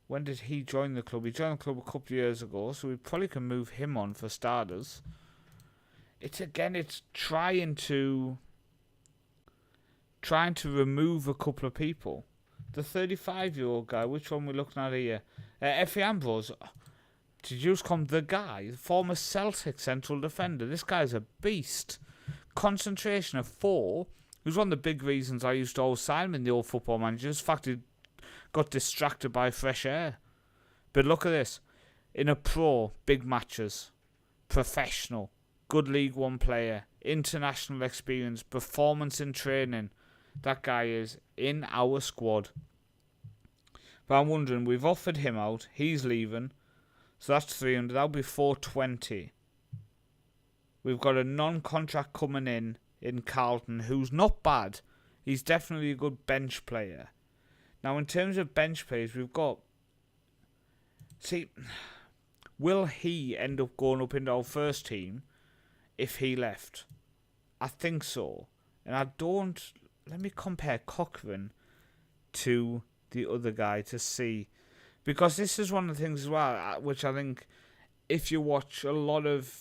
When did he join the club? He joined the club a couple of years ago, so we probably can move him on for starters. It's trying to remove a couple of people. The 35-year-old guy, which one are we looking at here? Effie Ambrose. Did you just call him the guy? The former Celtic central defender. This guy's a beast. Concentration of 4. It was one of the big reasons I used to always sign him in the old Football Managers. In fact, he got distracted by fresh air. But look at this. In a pro, big matches. Professional. Good League One player. International experience. Performance in training. That guy is in our squad. But I'm wondering, we've offered him out. He's leaving. So that's 300. That'll be 420. We've got a non-contract coming in Carlton, who's not bad. He's definitely a good bench player. Now, in terms of bench players, we've got... See, will he end up going up into our first team if he left? I think so. And I don't... Let me compare Cochrane to the other guy to see. Because this is one of the things as well, which I think if you watch a lot of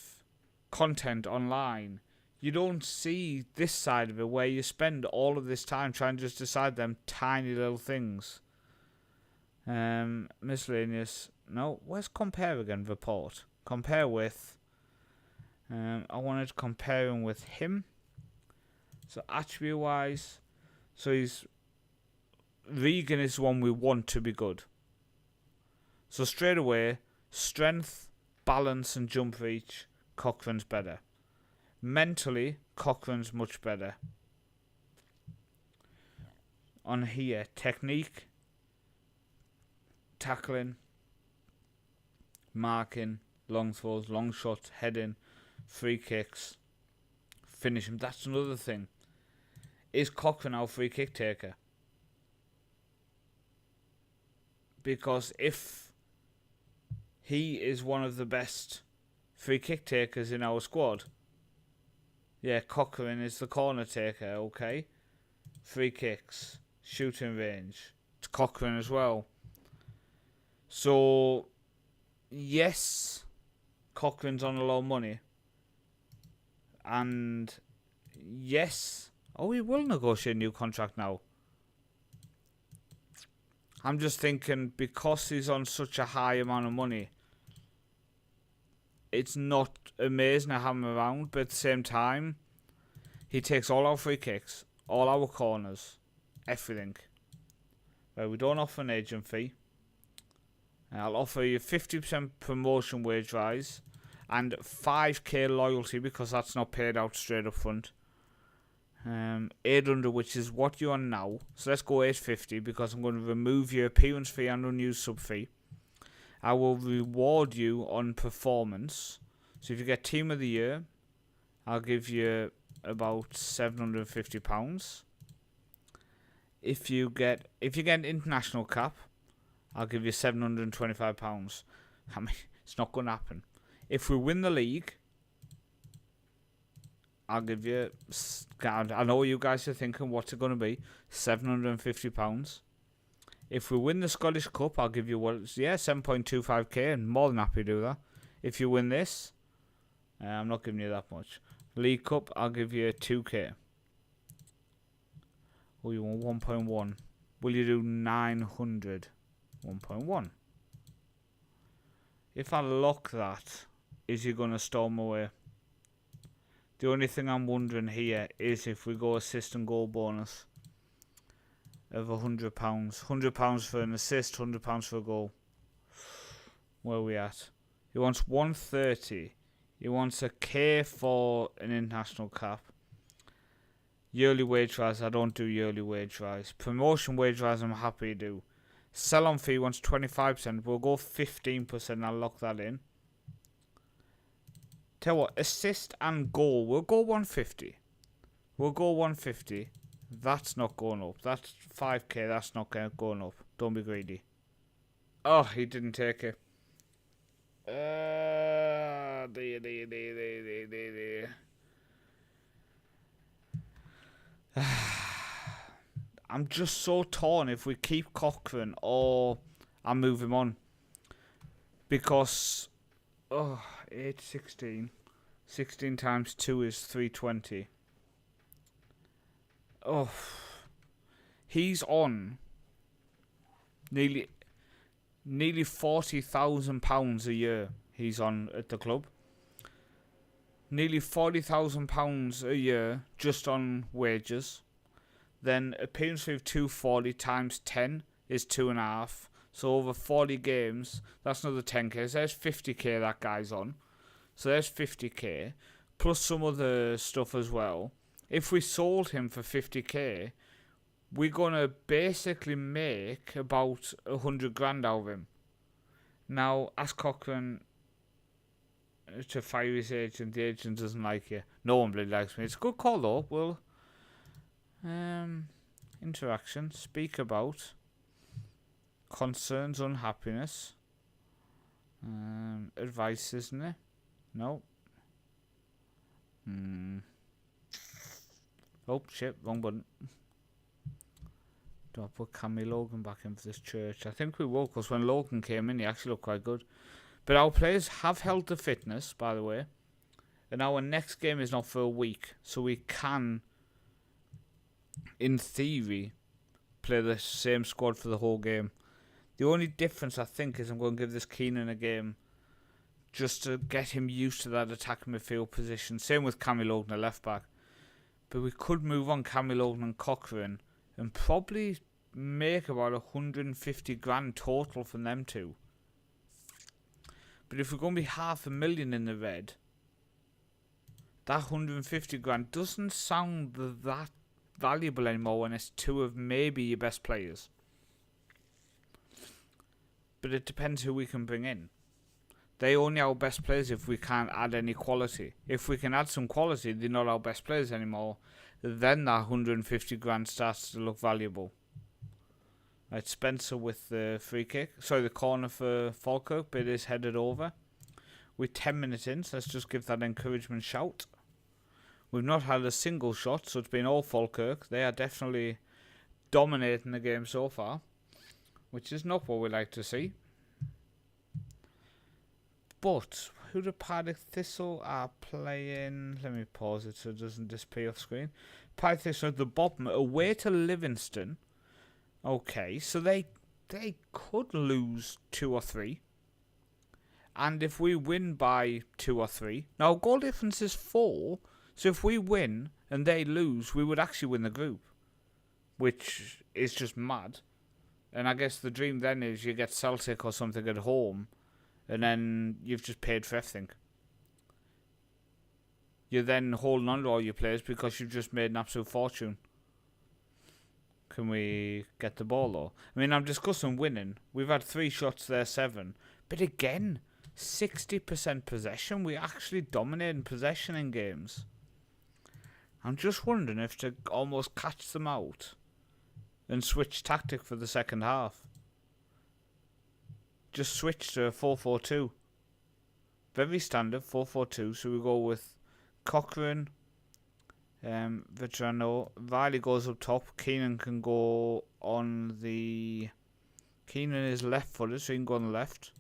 content online, you don't see this side of it where you spend all of this time trying to just decide them tiny little things. Miscellaneous. No, where's compare again? Report. Compare with. I wanted to compare him with him. So attribute wise. So Regan is the one we want to be good. So straight away, strength, balance and jump reach, Cochrane's better. Mentally, Cochrane's much better. On here, technique, tackling, marking, long throws, long shots, heading, free kicks, finishing. That's another thing. Is Cochrane our free kick taker? Because if he is one of the best free kick takers in our squad, yeah, Cochrane is the corner taker, okay? Free kicks, shooting range. It's Cochrane as well. So, yes, Cochrane's on a lot of money. And, yes, he will negotiate a new contract now. I'm just thinking, because he's on such a high amount of money, it's not amazing to have him around, but at the same time, he takes all our free kicks, all our corners, everything. We don't offer an agent fee. I'll offer you 50% promotion wage rise and 5k loyalty because that's not paid out straight up front. 800, which is what you're on now. So let's go 850 because I'm going to remove your appearance fee and unused sub fee. I will reward you on performance. So if you get team of the year, I'll give you about £750. If you get an international cap, I'll give you £725. I mean, it's not going to happen. If we win the league, I'll give you, I know you guys are thinking, what's it going to be? £750. If we win the Scottish Cup, I'll give you, 7.25k, and more than happy to do that. If you win this, I'm not giving you that much. League Cup, I'll give you 2k. Oh, you want 1.1. Will you do 900? 1.1. If I lock that, is he going to storm away? The only thing I'm wondering here is if we go assist and goal bonus. of £100. £100 for an assist, £100 for a goal. Where are we at? He wants 130. He wants a K for an international cap. Yearly wage rise, I don't do yearly wage rise. Promotion wage rise, I'm happy to do. Sell-on fee wants 25%. We'll go 15%. I'll lock that in. Tell you what, assist and goal, we'll go 150. We'll go 150. That's not going up. That's 5k. That's not going up. Don't be greedy. Oh, he didn't take it. I'm just so torn if we keep Cochrane or I move him on. Because, 8, 16. 16 times 2 is 320. Oh, he's on nearly £40,000 a year. He's on at the club. Nearly £40,000 a year just on wages. Then appearance fee of 240 times 10 is 2.5. So over 40 games, that's another 10k. So there's 50k that guy's on. So there's 50k plus some other stuff as well. If we sold him for 50k, we're going to basically make about 100 grand out of him. Now, ask Cochrane to fire his agent. The agent doesn't like you. No one really likes me. It's a good call though. Well, interaction. Speak about concerns, unhappiness. Advice, isn't it? No. Oh shit, wrong button. Do I put Cammy Logan back in for this church? I think we will, because when Logan came in, he actually looked quite good. But our players have held the fitness, by the way. And our next game is not for a week. So we can, in theory, play the same squad for the whole game. The only difference, I think, is I'm going to give this Keenan a game just to get him used to that attacking midfield position. Same with Cammy Logan, a left back. But we could move on Cammy Logan and Cochrane and probably make about 150 grand total from them two. But if we're going to be $500,000 in the red, that 150 grand doesn't sound that valuable anymore when it's two of maybe your best players. But it depends who we can bring in. They only our best players if we can't add any quality. If we can add some quality, they're not our best players anymore. Then that 150 grand starts to look valuable. Right, Spencer with the free kick. Sorry, the corner for Falkirk, but it is headed over. We're 10 minutes in, so let's just give that encouragement shout. We've not had a single shot, so it's been all Falkirk. They are definitely dominating the game so far, which is not what we like to see. But who the Partick Thistle are playing? Let me pause it so it doesn't disappear off screen. Partick Thistle at the bottom, away to Livingston. Okay, so they could lose 2 or 3. And if we win by 2 or 3, now goal difference is 4. So if we win and they lose, we would actually win the group, which is just mad. And I guess the dream then is you get Celtic or something at home, and then you've just paid for everything. You're then holding on to all your players because you've just made an absolute fortune. Can we get the ball though? I mean, I'm discussing winning. We've had 3 shots there, 7. But again, 60% possession. We're actually dominating possession in games. I'm just wondering if to almost catch them out and switch tactic for the second half. Just switch to 4-4-2. Very standard 4-4-2. So we go with Cochrane, Vetrano. Riley goes up top. Keenan can go on the... Keenan is left-footed, so he can go on the left.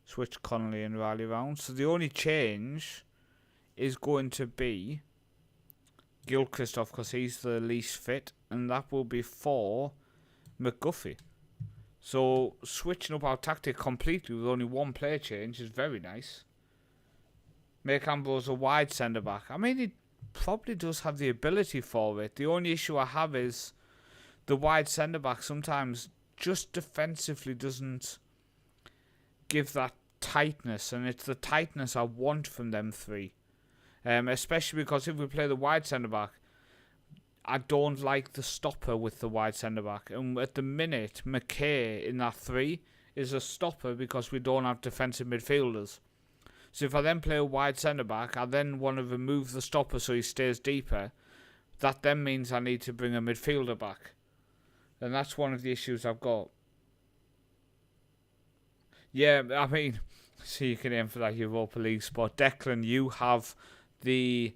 Switch Connolly and Riley around. So the only change is going to be Gilchrist, because he's the least fit. And that will be for McGuffey. So switching up our tactic completely with only 1 player change is very nice. Make Ambrose a wide centre back. I mean, he probably does have the ability for it. The only issue I have is the wide centre-back sometimes just defensively doesn't give that tightness, and it's the tightness I want from them three. Especially because if we play the wide centre-back, I don't like the stopper with the wide centre-back. And at the minute, McKay in that three is a stopper because we don't have defensive midfielders. So if I then play a wide centre-back, I then want to remove the stopper so he stays deeper. That then means I need to bring a midfielder back. And that's one of the issues I've got. Yeah, I mean, so you can aim for that Europa League spot. Declan, you have the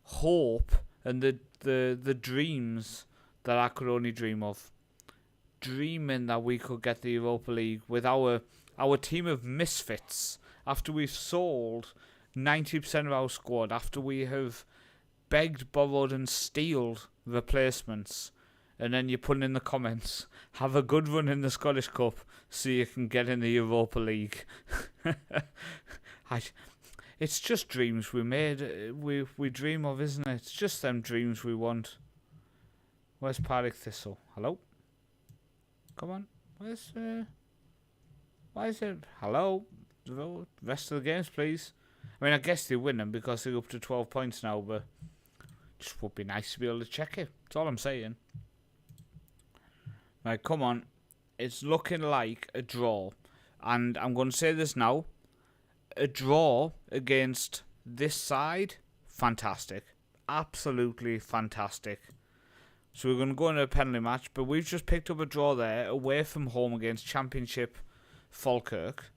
hope and the dreams that I could only dream of. Dreaming that we could get the Europa League with our team of misfits after we've sold 90% of our squad, after we have begged, borrowed and stealed replacements, and then you put in the comments, have a good run in the Scottish Cup so you can get in the Europa League. It's just dreams we made, we dream of, isn't it? It's just them dreams we want. Where's Partick Thistle? Hello? Come on. Why is it? Hello? The rest of the games, please. I mean, I guess they win them because they're up to 12 points now, but just would be nice to be able to check it. That's all I'm saying. Right, come on. It's looking like a draw. And I'm going to say this now. A draw against this side, fantastic. Absolutely fantastic. So we're going to go into a penalty match, but we've just picked up a draw there, away from home against Championship Falkirk.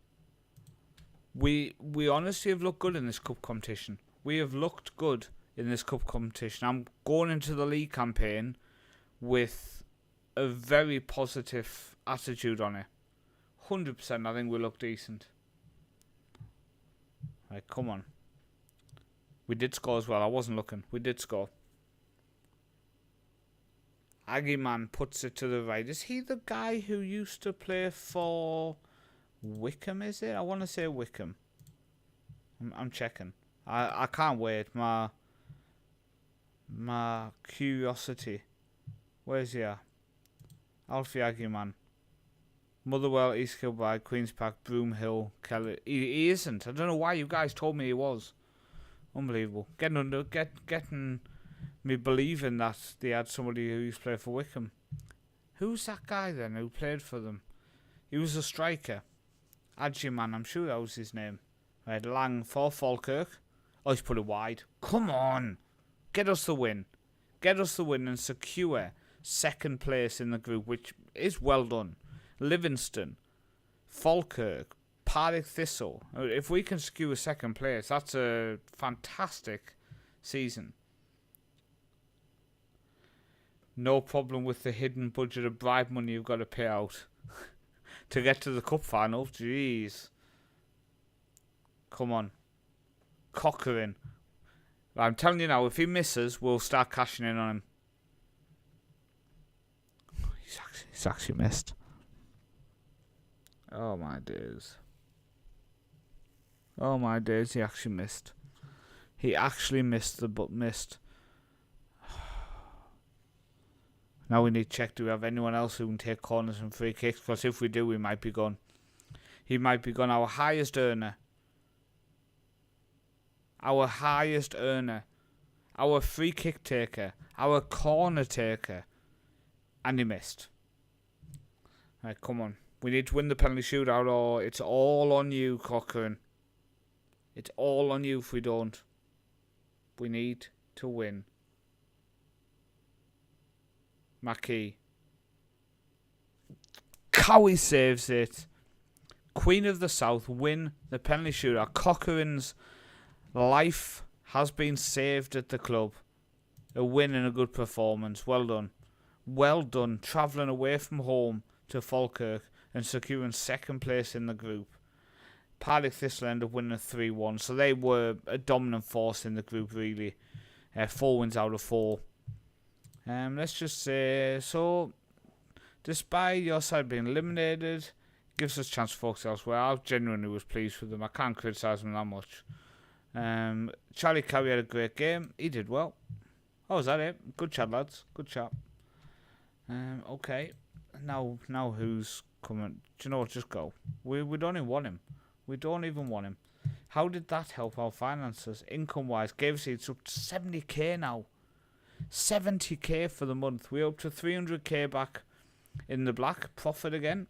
We honestly have looked good in this cup competition. We have looked good in this cup competition. I'm going into the league campaign with a very positive attitude on it. 100% I think we look decent. Right, come on. We did score as well. I wasn't looking. We did score. Aggie Man puts it to the right. Is he the guy who used to play for Wickham, is it? I want to say Wickham. I'm checking. I can't wait. My curiosity. Where's he at? Alfie Aggie Man. Motherwell, East Kilbride, Queen's Park, Broomhill, Kelly. He isn't. I don't know why you guys told me he was. Unbelievable. Getting me believing that they had somebody who used to play for Wickham. Who's that guy then who played for them? He was a striker. Adjiman, I'm sure that was his name. Right, Lang for Falkirk. Oh, he's put it wide. Come on. Get us the win. Get us the win and secure second place in the group, which is well done. Livingston, Falkirk, Partick Thistle. If we can secure second place, that's a fantastic season. No problem with the hidden budget of bribe money you've got to pay out to get to the cup final. Jeez. Come on. Cochran. I'm telling you now, if he misses, we'll start cashing in on him. He's actually missed. Oh my days. Oh my days, he actually missed. He actually missed missed. Now we need to check, do we have anyone else who can take corners and free kicks? Because if we do, we might be gone. He might be gone. Our highest earner. Our highest earner. Our free kick taker. Our corner taker. And he missed. Right, come on. We need to win the penalty shootout or it's all on you, Cochrane. It's all on you if we don't. We need to win. Mackie. Cowie saves it. Queen of the South win the penalty shootout. Cochrane's life has been saved at the club. A win and a good performance. Well done. Well done. Travelling away from home to Falkirk and securing second place in the group. Partick Thistle ended up winning 3-1, so they were a dominant force in the group, really. 4 wins out of 4. Let's just say, so, despite your side being eliminated, gives us a chance to focus elsewhere. I genuinely was pleased with them. I can't criticise them that much. Charlie Cowie had a great game. He did well. Oh, is that it? Good chat, lads. Good chat. Okay. Now who's coming? Do you know what? Just go. We don't even want him. We don't even want him. How did that help our finances? Income-wise, it's up to 70k now. 70k for the month. We're up to 300k back in the black. Profit again.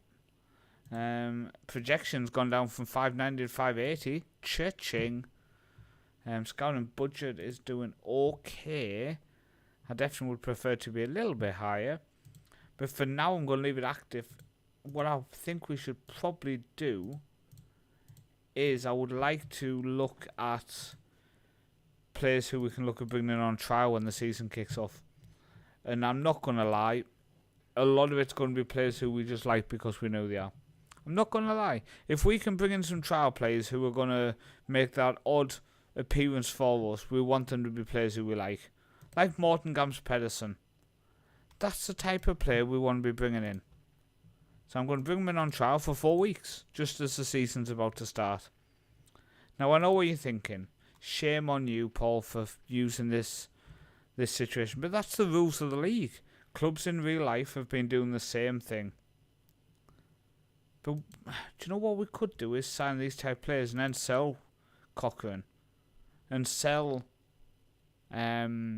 Projections gone down from 590 to 580. Cha-ching. Scouting budget is doing okay. I definitely would prefer to be a little bit higher. But for now, I'm going to leave it active. What I think we should probably do is I would like to look at players who we can look at bringing on trial when the season kicks off. And I'm not going to lie, a lot of it's going to be players who we just like because we know they are. I'm not going to lie. If we can bring in some trial players who are going to make that odd appearance for us, we want them to be players who we like. Like Morten Gams Pedersen. That's the type of player we want to be bringing in. So I'm going to bring him in on trial for 4 weeks, just as the season's about to start. Now I know what you're thinking. Shame on you, Paul, for using this situation. But that's the rules of the league. Clubs in real life have been doing the same thing. But do you know what we could do is sign these type players and then sell Cochrane. And sell Cammy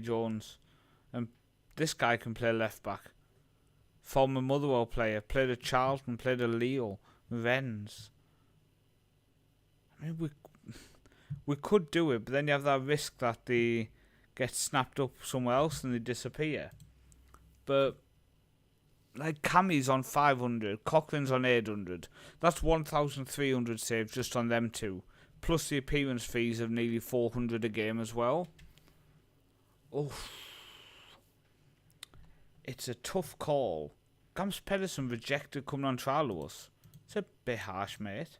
Jones. And this guy can play left back. Former Motherwell player, played at Charlton, played at Lille, Rennes. I mean, we could do it, but then you have that risk that they get snapped up somewhere else and they disappear. But like Cammy's on 500, Cochrane's on 800. That's 1,300 saved just on them two, plus the appearance fees of nearly 400 a game as well. Oh, it's a tough call. Gams Pedersen rejected coming on trial to us. It's a bit harsh, mate.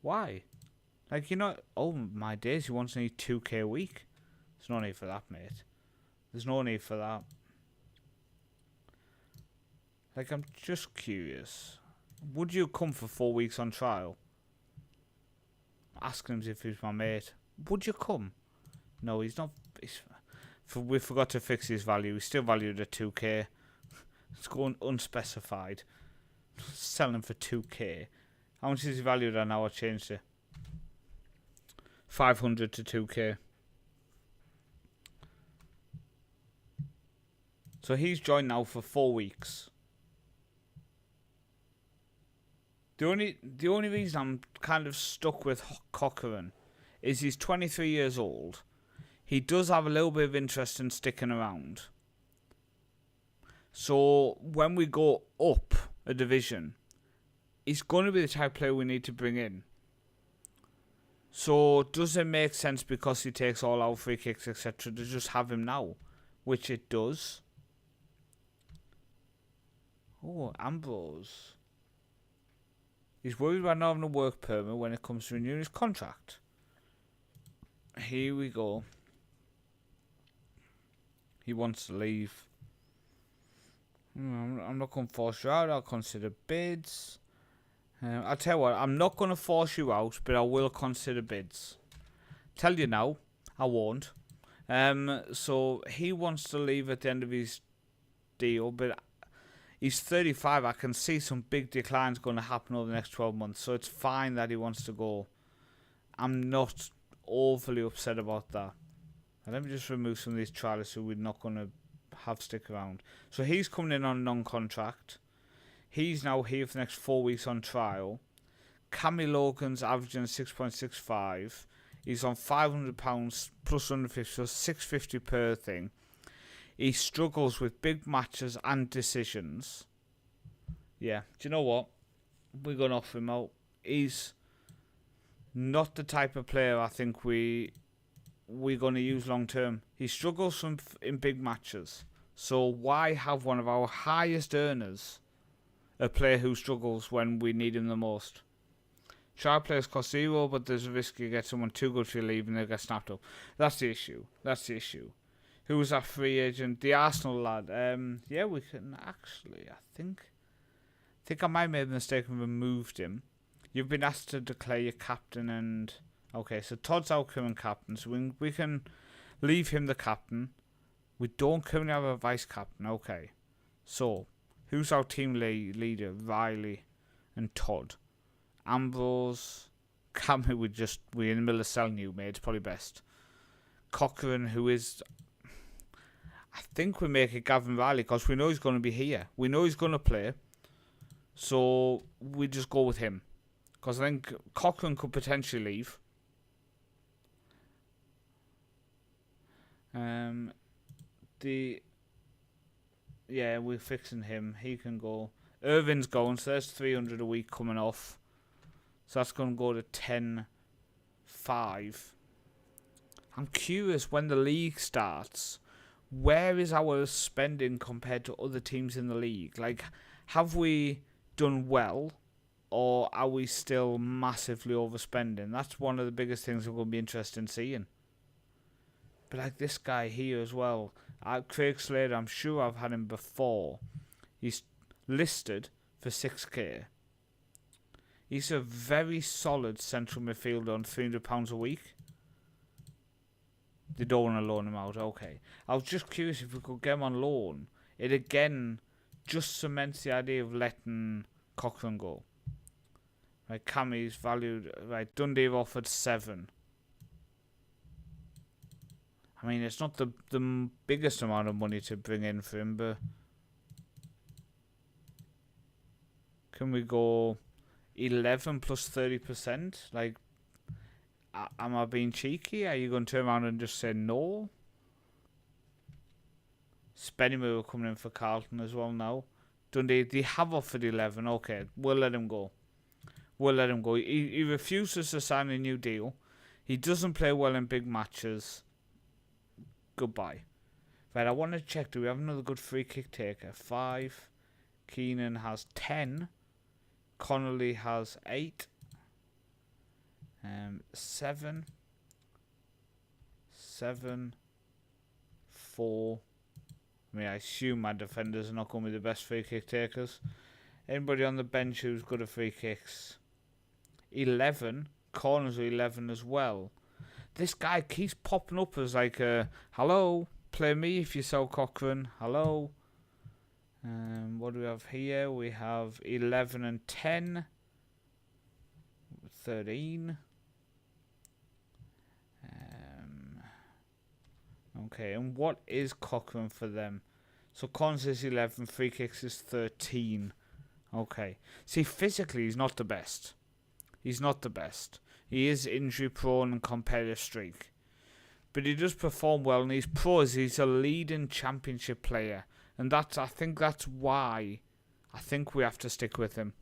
Why? Like, you know, oh my days, he wants only 2k a week. There's no need for that, mate. There's no need for that. Like, I'm just curious. Would you come for 4 weeks on trial? Asking him if he's my mate. Would you come? No, he's not. We forgot to fix his value. He's still valued at 2k. It's going unspecified. Selling him for 2k. How much is he valued at now? I changed it. 500 to 2k. So he's joined now for 4 weeks. The only reason I'm kind of stuck with Cochrane is he's 23 years old. He does have a little bit of interest in sticking around. So when we go up a division, he's going to be the type of player we need to bring in. So does it make sense because he takes all our free kicks, etc., to just have him now? Which it does. Oh, Ambrose. He's worried about not having a work permit when it comes to renewing his contract. Here we go. He wants to leave. I'm not going to force you out. I'll consider bids. I'll tell you what, I'm not going to force you out, but I will consider bids. Tell you now, I won't. So he wants to leave at the end of his deal, but he's 35. I can see some big declines going to happen over the next 12 months, so it's fine that he wants to go. I'm not overly upset about that. And let me just remove some of these trialists who we're not going to have stick around. So he's coming in on non-contract. He's now here for the next 4 weeks on trial. Cammy Logan's averaging 6.65. He's on £500 plus 150, so 650 per thing. He struggles with big matches and decisions. Yeah, do you know what? We're going to offer him out. He's not the type of player I think we're going to use long term. He struggles in big matches. So why have one of our highest earners a player who struggles when we need him the most? Trial players cost zero, but there's a risk you get someone too good for your leave and they'll get snapped up. That's the issue. Who was that free agent? The Arsenal lad. Yeah, we can actually. I think I might have made a mistake and removed him. You've been asked to declare your captain and okay, so Todd's our current captain, so we can Leave him the captain. We don't currently have a vice captain. Okay. So, who's our team leader? Riley and Todd. Ambrose. Cammy, we're in the middle of selling you, mate. It's probably best. Cochrane, who is... I think we make it Gavin Riley because we know he's going to be here. We know he's going to play. So, we just go with him. Because I think Cochrane could potentially leave. Yeah, we're fixing him. He can go. Irvin's going, so there's 300 a week coming off. So that's going to go to 10.5. I'm curious when the league starts, where is our spending compared to other teams in the league? Like, have we done well, or are we still massively overspending? That's one of the biggest things I'm going to be interested in seeing. But like this guy here as well, Craig Slater, I'm sure I've had him before. He's listed for 6k. He's a very solid central midfielder on £300 a week. They don't want to loan him out, okay. I was just curious if we could get him on loan. It again just cements the idea of letting Cochrane go. Right, Cammy's valued, right, Dundee have offered 7. I mean, it's not the biggest amount of money to bring in for him, but... Can we go 11 plus 30%? Like, am I being cheeky? Are you going to turn around and just say no? Spennymoor coming in for Carlton as well now. Dundee, they have offered 11. Okay, we'll let him go. We'll let him go. He refuses to sign a new deal. He doesn't play well in big matches. Goodbye. Right, I want to check. Do we have another good free kick taker? 5. Keenan has 10. Connolly has 8. 7. 4. I mean, I assume my defenders are not going to be the best free kick takers. Anybody on the bench who's good at free kicks? 11. Corners are 11 as well. This guy keeps popping up as like a, hello, play me if you sell Cochrane. Hello. What do we have here? We have 11 and 10. 13. Okay, and what is Cochrane for them? So Corners is 11, free kicks is 13. Okay. See, physically he's not the best. He's not the best. He is injury prone and competitive streak. But he does perform well, and he's pros. He's a leading championship player. And I think that's why I think we have to stick with him.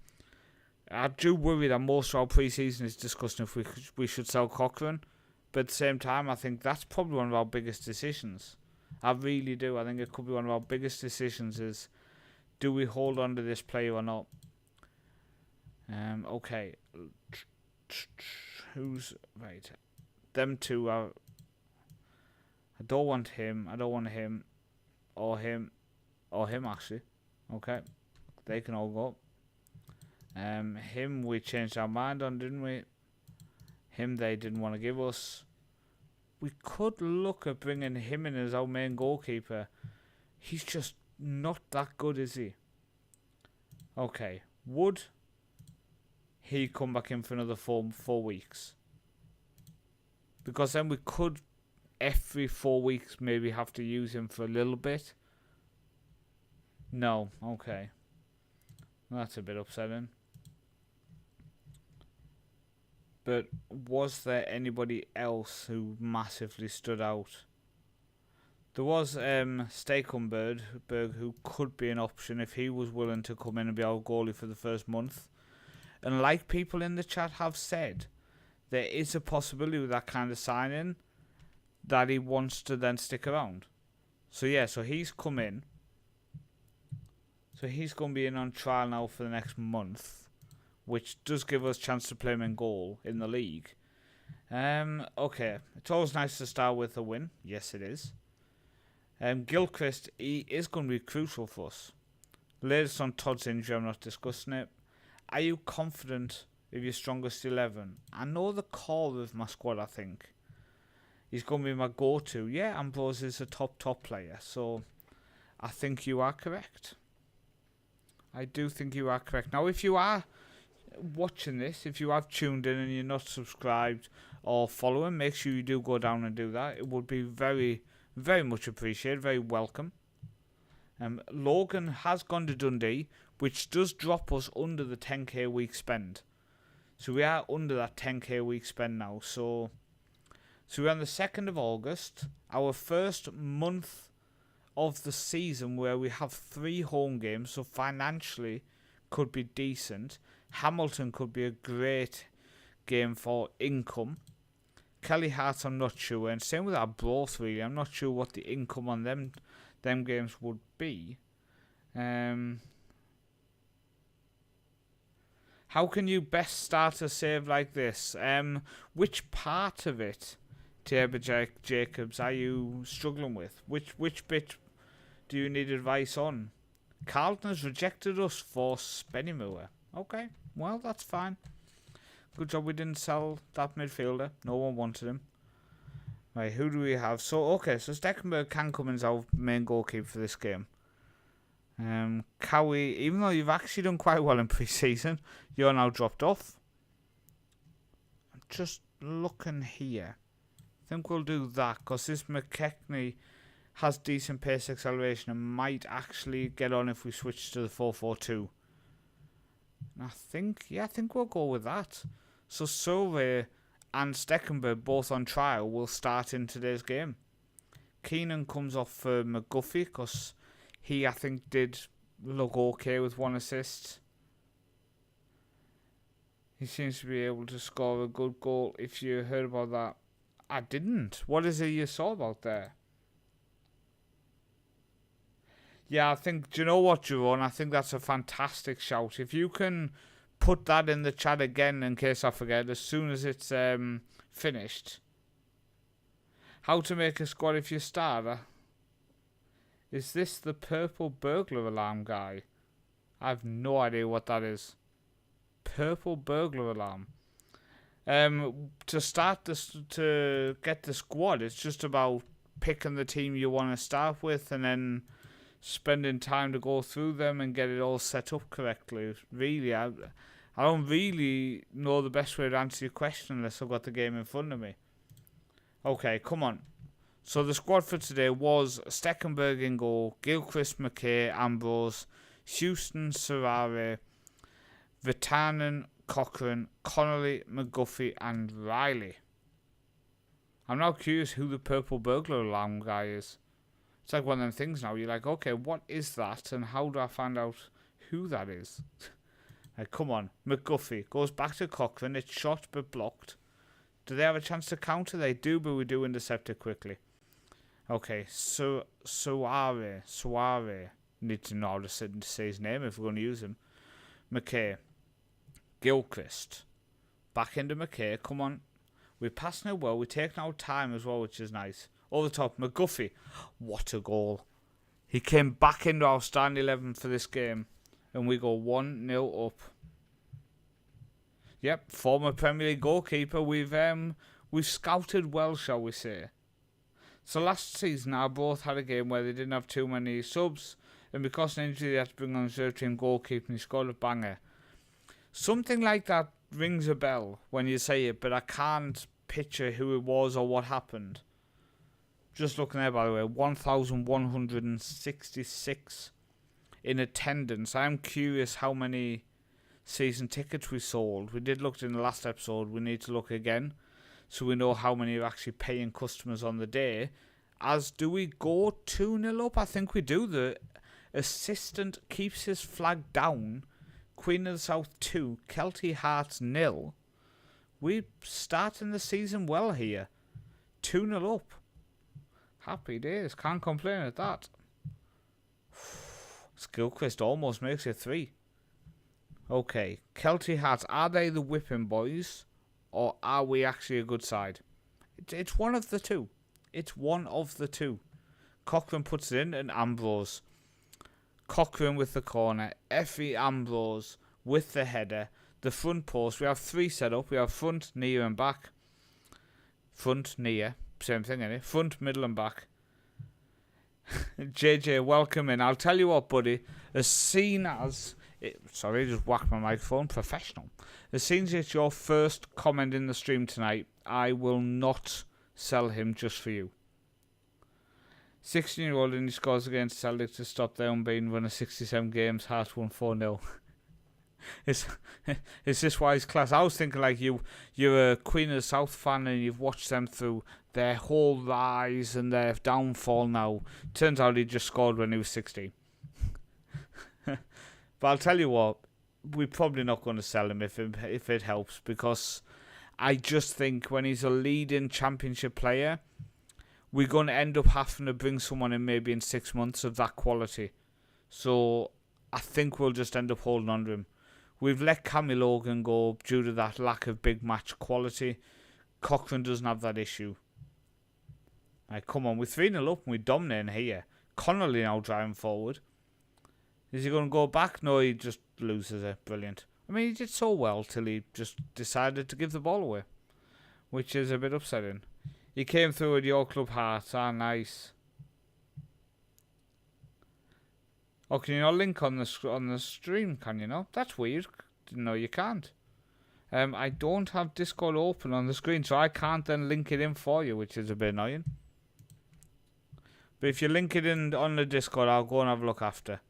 I do worry that most of our pre-season is discussing if we should sell Cochrane. But at the same time, I think that's probably one of our biggest decisions. I really do. I think it could be one of our biggest decisions is, do we hold on to this player or not? Okay. Who's... Right. Them two are... I don't want him. I don't want him. Or him. Or him, actually. Okay. They can all go. Him we changed our mind on, didn't we? Him they didn't want to give us. We could look at bringing him in as our main goalkeeper. He's just not that good, is he? Okay. Would he come back in for another 4 weeks? Because then we could, every 4 weeks, maybe have to use him for a little bit. No. Okay. That's a bit upsetting. But was there anybody else who massively stood out? There was Stekenberg who could be an option if he was willing to come in and be our goalie for the first month. And like people in the chat have said, there is a possibility with that kind of signing that he wants to then stick around. So yeah, so he's come in. So he's going to be in on trial now for the next month, which does give us a chance to play him in goal in the league. Okay, it's always nice to start with a win. Yes, it is. Gilchrist, he is going to be crucial for us. Latest on Todd's injury, I'm not discussing it. Are you confident with your strongest 11? I know the core of my squad, I think. He's going to be my go-to. Yeah, Ambrose is a top player. So I think you are correct. I do think you are correct. Now, if you are watching this, if you have tuned in and you're not subscribed or following, make sure you do go down and do that. It would be very, very much appreciated, very welcome. Logan has gone to Dundee, which does drop us under the 10k a week spend. So we are under that 10k a week spend now. So we're on the 2nd of August, our first month of the season where we have 3 home games, so financially could be decent. Hamilton could be a great game for income. Kelty Hearts, I'm not sure, and same with Arbroath really. I'm not sure what the income on them games would be. How can you best start a save like this? Which part of it, Tabor Jacobs, are you struggling with? Which bit do you need advice on? Carlton has rejected us for Spennymoor. Okay, well, that's fine. Good job we didn't sell that midfielder. No one wanted him. Right, who do we have? So Stekenberg can come in as our main goalkeeper for this game. Cowie, even though you've actually done quite well in pre-season, you're now dropped off. I'm just looking here. I think we'll do that because this McKechnie has decent pace acceleration and might actually get on if we switch to the 4-4-2. I think we'll go with that. So Survey and Stekenberg both on trial will start in today's game. Keenan comes off for McGuffey because he, I think, did look okay with 1 assist. He seems to be able to score a good goal. If you heard about that, I didn't. What is it you saw about there? Yeah, I think, do you know what, Jerome? I think that's a fantastic shout. If you can put that in the chat again, in case I forget, as soon as it's finished. How to make a squad if you're starter? Is this the purple burglar alarm guy? I have no idea what that is. Purple burglar alarm. To start this, to get the squad, it's just about picking the team you want to start with and then spending time to go through them and get it all set up correctly. Really, I don't really know the best way to answer your question unless I've got the game in front of me. Okay, come on. So the squad for today was Stekenberg in goal, Gilchrist, McKay, Ambrose, Houston, Serrare, Vitanen, Cochrane, Connolly, McGuffey and Riley. I'm now curious who the purple burglar alarm guy is. It's like one of them things now. You're like, okay, what is that? And how do I find out who that is? Like, come on. McGuffey goes back to Cochrane. It's shot but blocked. Do they have a chance to counter? They do, but we do intercept it quickly. Okay, so Suare. Need to know how to say his name if we're going to use him. McKay. Gilchrist. Back into McKay. Come on. We're passing it well. We're taking our time as well, which is nice. Over the top, McGuffey. What a goal. He came back into our starting 11 for this game. And we go 1-0 up. Yep, former Premier League goalkeeper. We've scouted well, shall we say. So last season, Arbroath had a game where they didn't have too many subs. And because of an injury, they had to bring on a reserve team goalkeeper and he scored a banger. Something like that rings a bell when you say it, but I can't picture who it was or what happened. Just looking there, by the way, 1,166 in attendance. I'm curious how many season tickets we sold. We did look in the last episode. We need to look again so we know how many are actually paying customers on the day. As do we go 2-0 up? I think we do. The assistant keeps his flag down. Queen of the South 2, Kelty Hearts 0. We're starting the season well here. 2-0 up. Happy days. Can't complain at that. Skillquist almost makes it 3. Okay. Kelty Hearts. Are they the whipping boys? Or are we actually a good side? It's one of the two. It's one of the two. Cochrane puts it in and Ambrose. Cochrane with the corner. Effie Ambrose with the header. The front post. We have 3 set up. We have front, near and back. Front, near. same thing, innit? Front, middle and back. JJ, welcome in. I'll tell you what, buddy. As soon as... sorry, just whacked my microphone. Professional. As soon as it's your first comment in the stream tonight, I will not sell him just for you. 16-year-old and he scores against Celtic to stop their unbeaten run of 67 games. Hearts won 4-0. Is this wise class? I was thinking like you're a Queen of the South fan and you've watched them through their whole rise and their downfall now. Turns out he just scored when he was 16. But I'll tell you what, we're probably not going to sell him if it helps, because I just think when he's a leading championship player, we're going to end up having to bring someone in maybe in 6 months of that quality. So I think we'll just end up holding on to him. We've let Cammy Logan go due to that lack of big match quality. Cochrane doesn't have that issue. Right, come on, we're 3-0 up and we're dominating here. Connolly now driving forward. Is he going to go back? No, he just loses it. Brilliant. I mean, he did so well till he just decided to give the ball away, which is a bit upsetting. He came through with your club Hearts. Ah, nice. Oh, can you not link on the stream, can you not? That's weird. No, you can't. I don't have Discord open on the screen, so I can't then link it in for you, which is a bit annoying. But if you link it in on the Discord, I'll go and have a look after.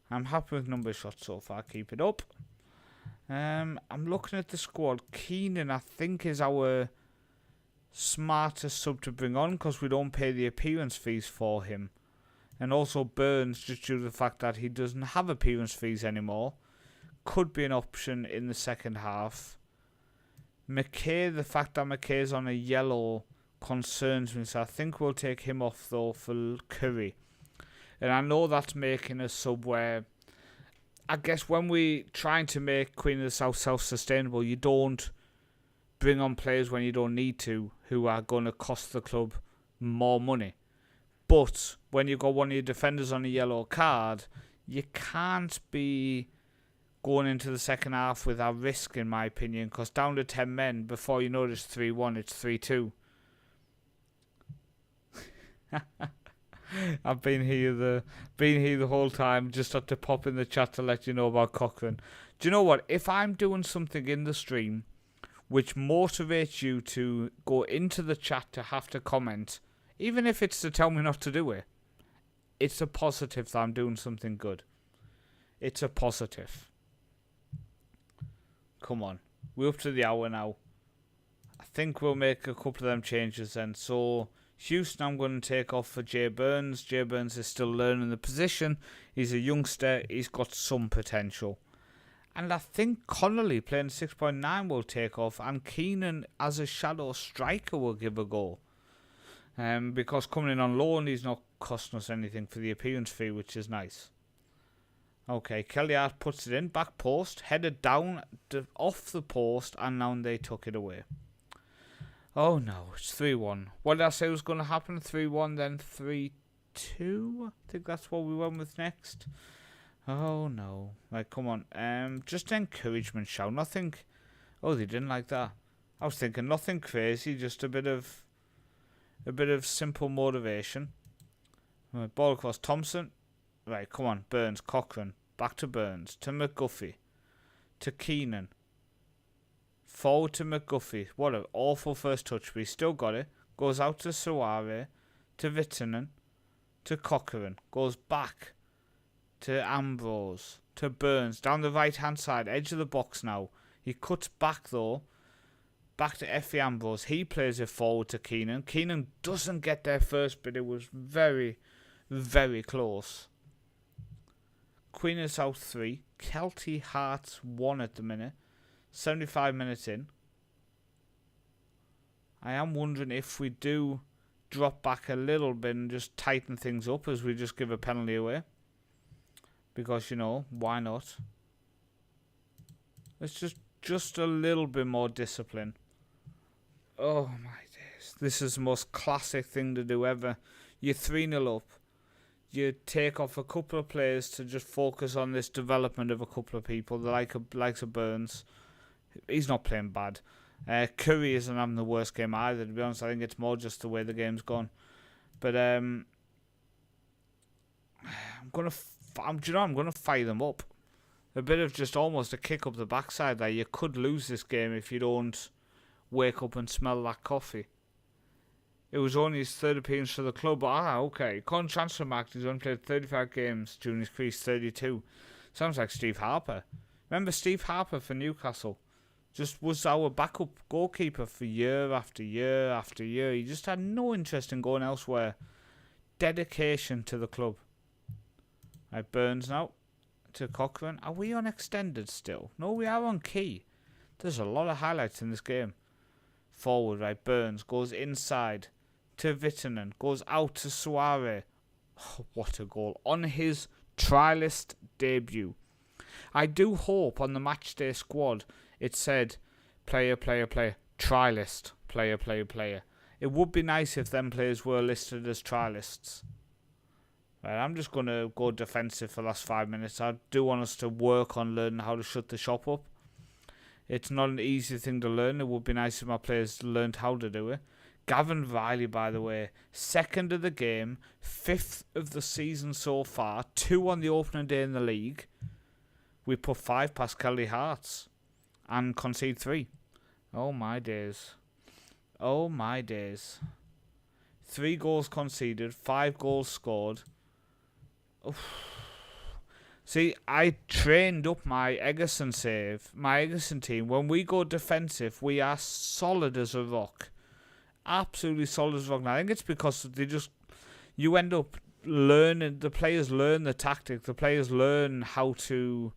I'm happy with number shots so far. Keep it up. I'm looking at the squad. Keenan, I think, is our smartest sub to bring on because we don't pay the appearance fees for him. And also Burns, just due to the fact that he doesn't have appearance fees anymore, could be an option in the second half. McKay, the fact that McKay's on a yellow concerns me, so I think we'll take him off though for Curry. And I know that's making a sub where, I guess when we trying to make Queen of the South self-sustainable, you don't bring on players when you don't need to, who are going to cost the club more money. But when you've got one of your defenders on a yellow card, you can't be going into the second half without risk, in my opinion, because down to 10 men, before you know it's 3-1, it's 3-2. I've been here the whole time, just had to pop in the chat to let you know about Cochrane. Do you know what? If I'm doing something in the stream which motivates you to go into the chat to have to comment, even if it's to tell me not to do it, it's a positive that I'm doing something good. It's a positive. Come on. We're up to the hour now. I think we'll make a couple of them changes then. So Houston, I'm going to take off for Jay Burns. Jay Burns is still learning the position. He's a youngster. He's got some potential. And I think Connolly playing 6.9 will take off. And Keenan as a shadow striker will give a go. Because coming in on loan, he's not costing us anything for the appearance fee, which is nice. Okay, Kelty Hearts puts it in. Back post. Headed down off the post. And now they took it away. Oh no, it's 3-1. What did I say was going to happen? 3-1, then 3-2? I think that's what we went with next. Oh no. Right, come on. Just encouragement shout. Nothing. Oh, they didn't like that. I was thinking nothing crazy, just a bit of simple motivation. Right, ball across Thompson. Right, come on. Burns, Cochrane. Back to Burns. To McGuffey. To Keenan. Forward to McGuffey. What an awful first touch, but he still got it. Goes out to Suare. To Vitanen. To Cochrane. Goes back to Ambrose. To Burns. Down the right hand side. Edge of the box now. He cuts back though. Back to Effie Ambrose. He plays it forward to Keenan. Keenan doesn't get there first, but it was very, very close. Queen of the South 3. Kelty Hearts 1 at the minute. 75 minutes in. I am wondering if we do drop back a little bit and just tighten things up as we just give a penalty away. Because, you know, why not? It's just a little bit more discipline. Oh my days. This is the most classic thing to do ever. You're 3-0 up. You take off a couple of players to just focus on this development of a couple of people. The likes of Burns. He's not playing bad. Curry isn't having the worst game either, to be honest. I think it's more just the way the game's gone. But I'm gonna fire them up. A bit of just almost a kick up the backside there. You could lose this game if you don't wake up and smell that coffee. It was only his third appearance for the club. Okay. Con transfer market, he's only played 35 games during his career, 32. Sounds like Steve Harper. Remember Steve Harper for Newcastle? Just was our backup goalkeeper for year after year after year. He just had no interest in going elsewhere. Dedication to the club. Right, Burns now to Cochrane. Are we on extended still? No, we are on key. There's a lot of highlights in this game. Forward, right, Burns goes inside to Vitanen. Goes out to Suarez. Oh, what a goal. On his Trialist debut. I do hope on the matchday squad it said player, player, player, Trialist, player, player, player. It would be nice if them players were listed as Trialists. Right, I'm just going to go defensive for the last 5 minutes. I do want us to work on learning how to shut the shop up. It's not an easy thing to learn. It would be nice if my players learned how to do it. Gavin Riley, by the way, 2nd of the game, 5th of the season so far, 2 on the opening day in the league. We put 5 past Kelty Hearts and concede 3. Oh my days. Oh my days. 3 goals conceded, 5 goals scored. Oof. See, I trained up my Egerson team. When we go defensive, we are solid as a rock. Absolutely solid as a rock. And I think it's because you end up learning, the players learn the tactic, the players learn how to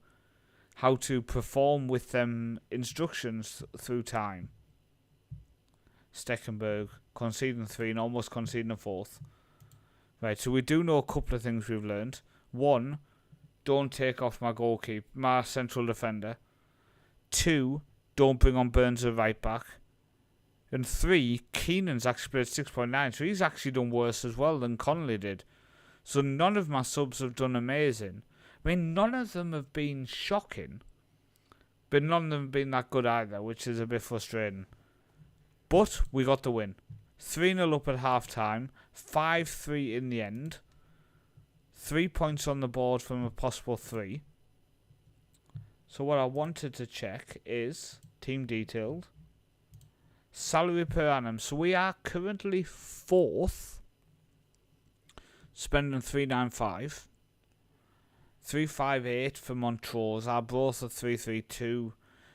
perform with them instructions through time. Stekenberg conceding 3 and almost conceding a 4th. Right, so we do know a couple of things we've learned. 1, don't take off my goalkeeper, my central defender. 2, don't bring on Burns at right back. And 3, Keenan's actually played 6.9, so he's actually done worse as well than Connolly did. So none of my subs have done amazing. I mean, none of them have been shocking, but none of them have been that good either, which is a bit frustrating. But we got the win. 3-0 up at half-time, 5-3 in the end. 3 points on the board from a possible 3. So what I wanted to check is team detailed. Salary per annum. So we are currently 4th, spending 395. 358 for Montrose. Arbroath at 332,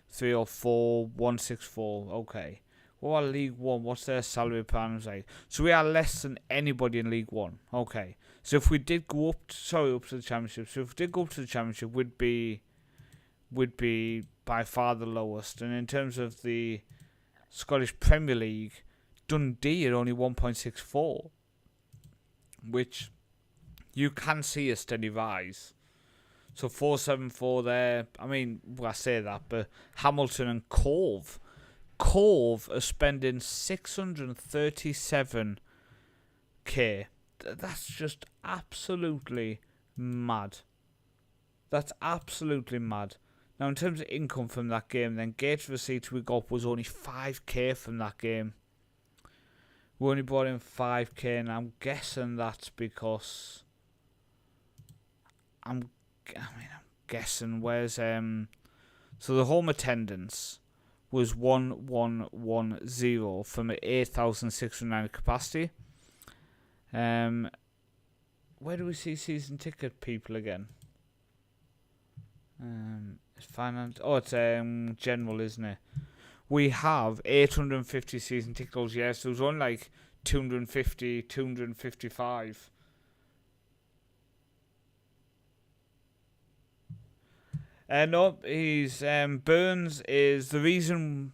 304, 164. Okay. What about League 1? What's their salary per annum like? So we are less than anybody in League 1. Okay. So if we did go up to the Championship. So if we did go up to the Championship, would be by far the lowest. And in terms of the Scottish Premier League, Dundee at only 1.64, which you can see a steady rise. So 474 there. I mean, well, I say that, but Hamilton and Cove are spending 637k. That's just absolutely mad. That's absolutely mad. Now, in terms of income from that game, then Gates receipts we got was only 5k from that game. We only brought in 5k, and I'm guessing that's because I'm guessing where's so the home attendance was 1110 from an 8,609 capacity. Where do we see season ticket people again? It's finance. Oh, it's general, isn't it? We have 850 season ticket holders. Yes, there was only like 250, 255. No, he's Burns is the reason.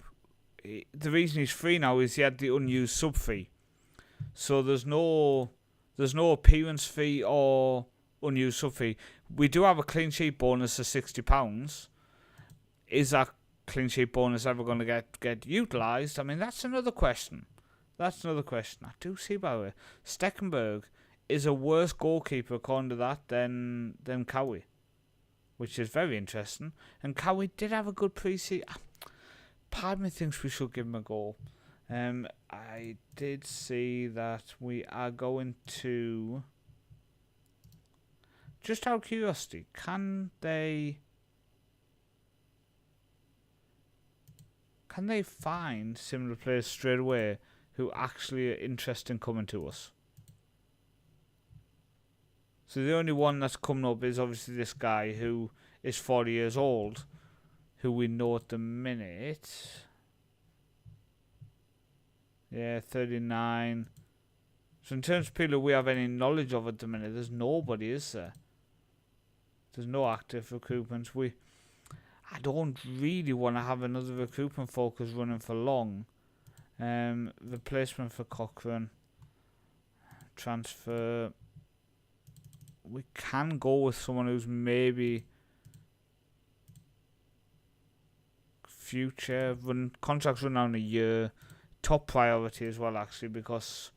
The reason he's free now is he had the unused sub fee. So there's no appearance fee or unused sub fee. We do have a clean sheet bonus of £60. Is that clean sheet bonus ever going to get utilised? I mean, that's another question. I do see by the way, Stekenberg is a worse goalkeeper according to that than Cowie, which is very interesting. And Cowie did have a good pre-season. part of me thinks we should give him a go. I did see that we are going to... Just out of curiosity, can they find similar players straight away who actually are interested in coming to us? So the only one that's coming up is obviously this guy who is 40 years old, who we know at the minute. Yeah, 39. So in terms of people we have any knowledge of at the minute, there's nobody, is there? There's no active recruitment. I don't really want to have another recruitment focus running for long. Replacement for Cochrane. Transfer. We can go with someone who's maybe future. Contracts run down a year. Top priority as well, actually, because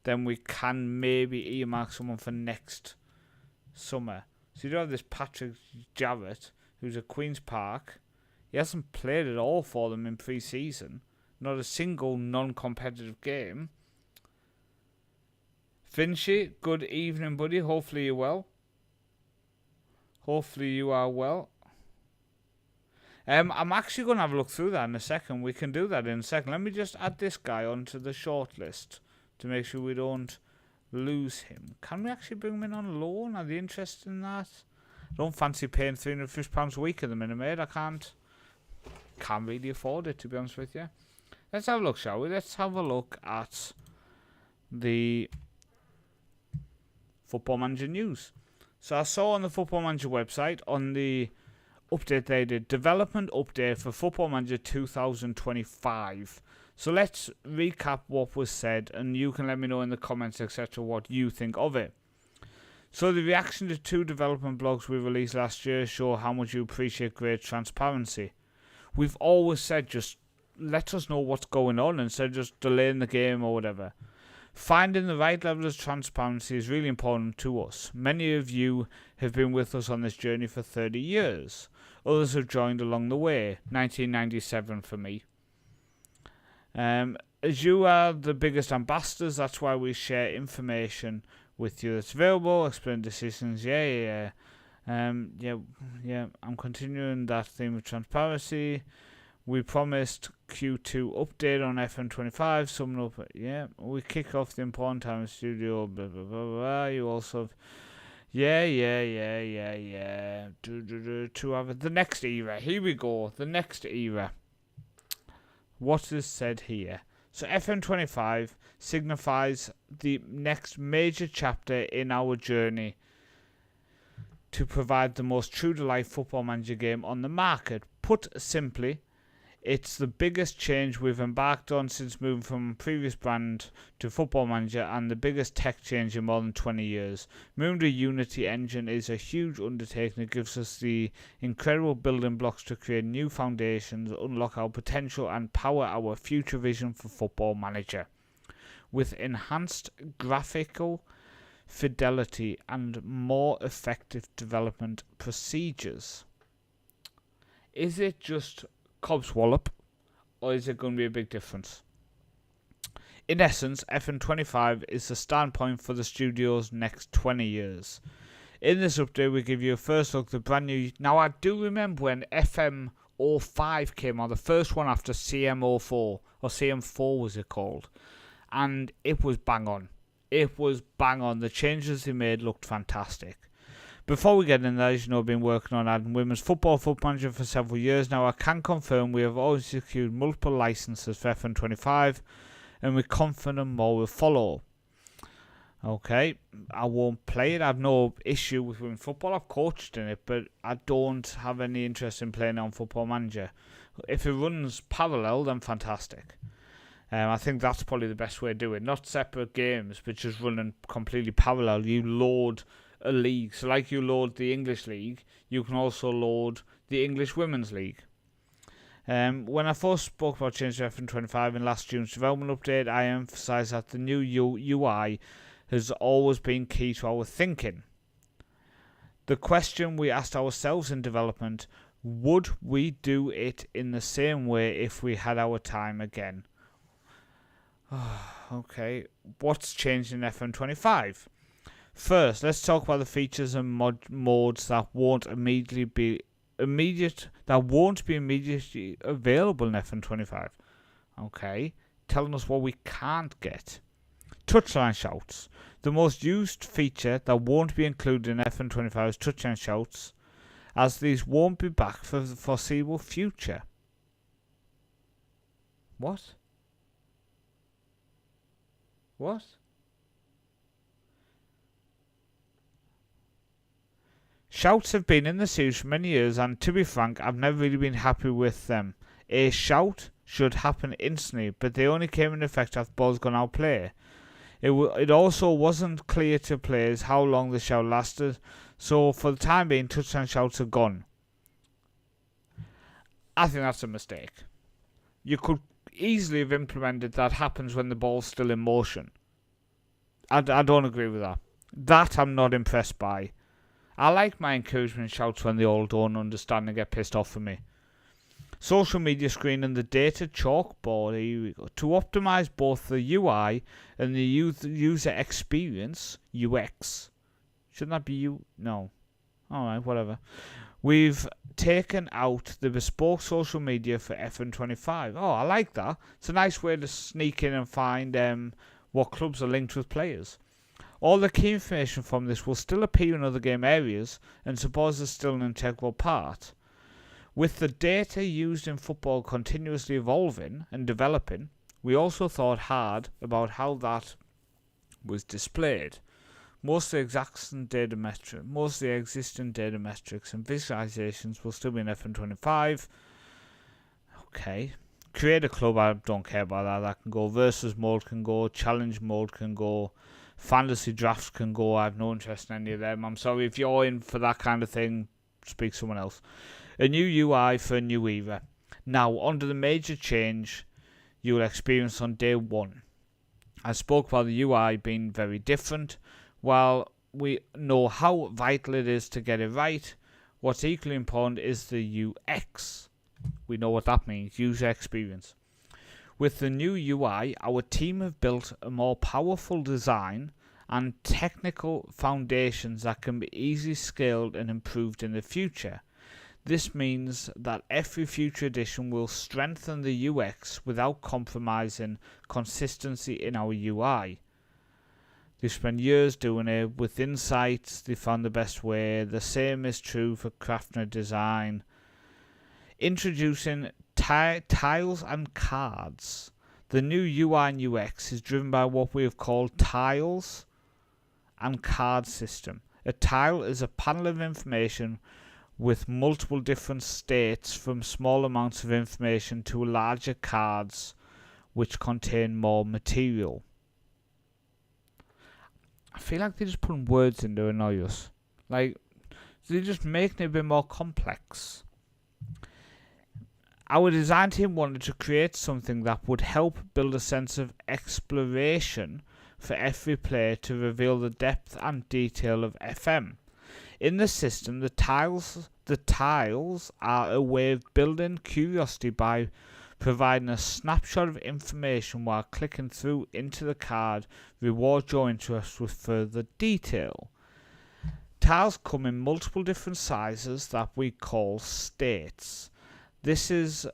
then we can maybe earmark someone for next summer. So you do have this Patrick Jarrett, who's at Queen's Park. He hasn't played at all for them in pre-season. Not a single non-competitive game. Finchy, good evening, buddy. Hopefully you're well. Hopefully you are well. I'm actually going to have a look through that in a second. We can do that in a second. Let me just add this guy onto the shortlist to make sure we don't lose him. Can we actually bring him in on loan? Are they interested in that? I don't fancy paying £350 a week at the minute, mate. I can't really afford it, to be honest with you. Let's have a look, shall we? Let's have a look at the Football Manager news. So I saw on the Football Manager website, on the update they did, development update for Football Manager 2025. So let's recap what was said, and you can let me know in the comments, etc., what you think of it. So the reaction to 2 development blogs we released last year show how much you appreciate great transparency. We've always said just let us know what's going on instead of just delaying the game or whatever. Finding the right level of transparency is really important to us. Many of you have been with us on this journey for 30 years. Others have joined along the way. 1997 for me. As you are the biggest ambassadors, that's why we share information with you that's available, explain decisions. Yeah. I'm continuing that theme of transparency. We promised Q2 update on FM25. Summing up, we kick off the important time in studio. Blah blah blah blah. You also have, To have the next era. Here we go. The next era. What is said here? So FM25 signifies the next major chapter in our journey to provide the most true-to-life Football Manager game on the market. Put simply, it's the biggest change we've embarked on since moving from a previous brand to Football Manager, and the biggest tech change in more than 20 years. Moving to Unity Engine is a huge undertaking that gives us the incredible building blocks to create new foundations, unlock our potential, and power our future vision for Football Manager. With enhanced graphical fidelity and more effective development procedures. Is it just Cobb's wallop, or is it going to be a big difference? In essence, FM25 is the standpoint for the studio's next 20 years. In this update, we give you a first look at the brand new... Now, I do remember when FM05 came on, the first one after CM04, or CM4 was it called, and it was bang on. It was bang on. The changes they made looked fantastic. Before we get in there, as you know, I've been working on adding women's football Manager for several years now. I can confirm we have already secured multiple licenses for FM25, and we're confident more will follow. Okay, I won't play it. I have no issue with women's football. I've coached in it, but I don't have any interest in playing on Football Manager. If it runs parallel, then fantastic. I think that's probably the best way to do it. Not separate games, but just running completely parallel. You load a league. So like you load the English League, you can also load the English Women's League. When I first spoke about change to FM25 in last June's development update, I emphasised that the new UI has always been key to our thinking. The question we asked ourselves in development Would we do it in the same way if we had our time again? Okay, what's changed in FM25? First, let's talk about the features and modes that won't be immediately available in FM25. Okay, telling us what we can't get. Touchline shouts. The most used feature that won't be included in FM25 is touchline shouts, as these won't be back for the foreseeable future. What? Shouts have been in the series for many years, and to be frank, I've never really been happy with them. A shout should happen instantly, but they only came into effect after balls gone out play. It also wasn't clear to players how long the shout lasted, so for the time being, touchdown shouts are gone. I think that's a mistake. You could easily have implemented that happens when the ball's still in motion. I don't agree with that. That I'm not impressed by. I like my encouragement shouts when they all don't understand and get pissed off at me. Social media screen and the data chalkboard. Here we go. To optimize both the UI and the user experience, UX. Shouldn't that be you? No. Alright, whatever. We've taken out the bespoke social media for FM25. Oh, I like that. It's a nice way to sneak in and find what clubs are linked with players. All the key information from this will still appear in other game areas, and suppose is still an integral part. With the data used in football continuously evolving and developing, we also thought hard about how that was displayed. Most of the existing data metrics and visualizations will still be in FM25. Okay. Create a club, I don't care about that. That can go. Versus mode can go. Challenge mode can go. Fantasy drafts can go. I have no interest in any of them. I'm sorry, if you're in for that kind of thing, speak to someone else. A new UI for a new era. Now, under the major change you will experience on day one. I spoke about the UI being very different. While we know how vital it is to get it right, what's equally important is the UX. We know what that means, user experience. With the new UI, our team have built a more powerful design and technical foundations that can be easily scaled and improved in the future. This means that every future edition will strengthen the UX without compromising consistency in our UI. They spent years doing it. With insights, they found the best way. The same is true for crafting a design. Introducing tiles and cards. The new UI and UX is driven by what we have called tiles and card system. A tile is a panel of information with multiple different states, from small amounts of information to larger cards which contain more material. I feel like they're just putting words in to annoy us. Like, they're just making it a bit more complex. Our design team wanted to create something that would help build a sense of exploration for every player to reveal the depth and detail of FM. In the system, the tiles are a way of building curiosity by providing a snapshot of information while clicking through into the card rewards your interest with further detail. Tiles come in multiple different sizes that we call states. This is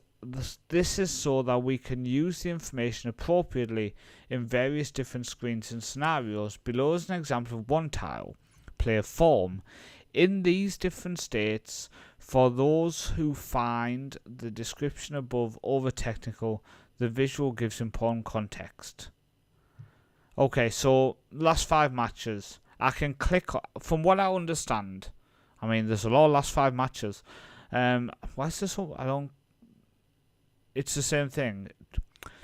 so that we can use the information appropriately in various different screens and scenarios. Below is an example of one tile, player form. In these different states, for those who find the description above over technical, the visual gives important context. Okay, so last 5 matches. I can click, from what I understand, I mean, there's a lot of last 5 matches. Why is this so, it's the same thing.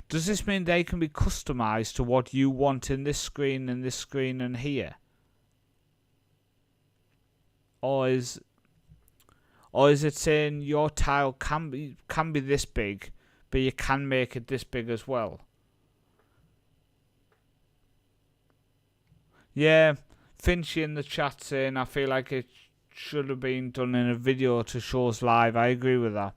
Does this mean they can be customized to what you want in this screen, and here? Or is it saying your tile can be this big, but you can make it this big as well? Yeah, Finchy in the chat saying I feel like should have been done in a video to show us live. I agree with that.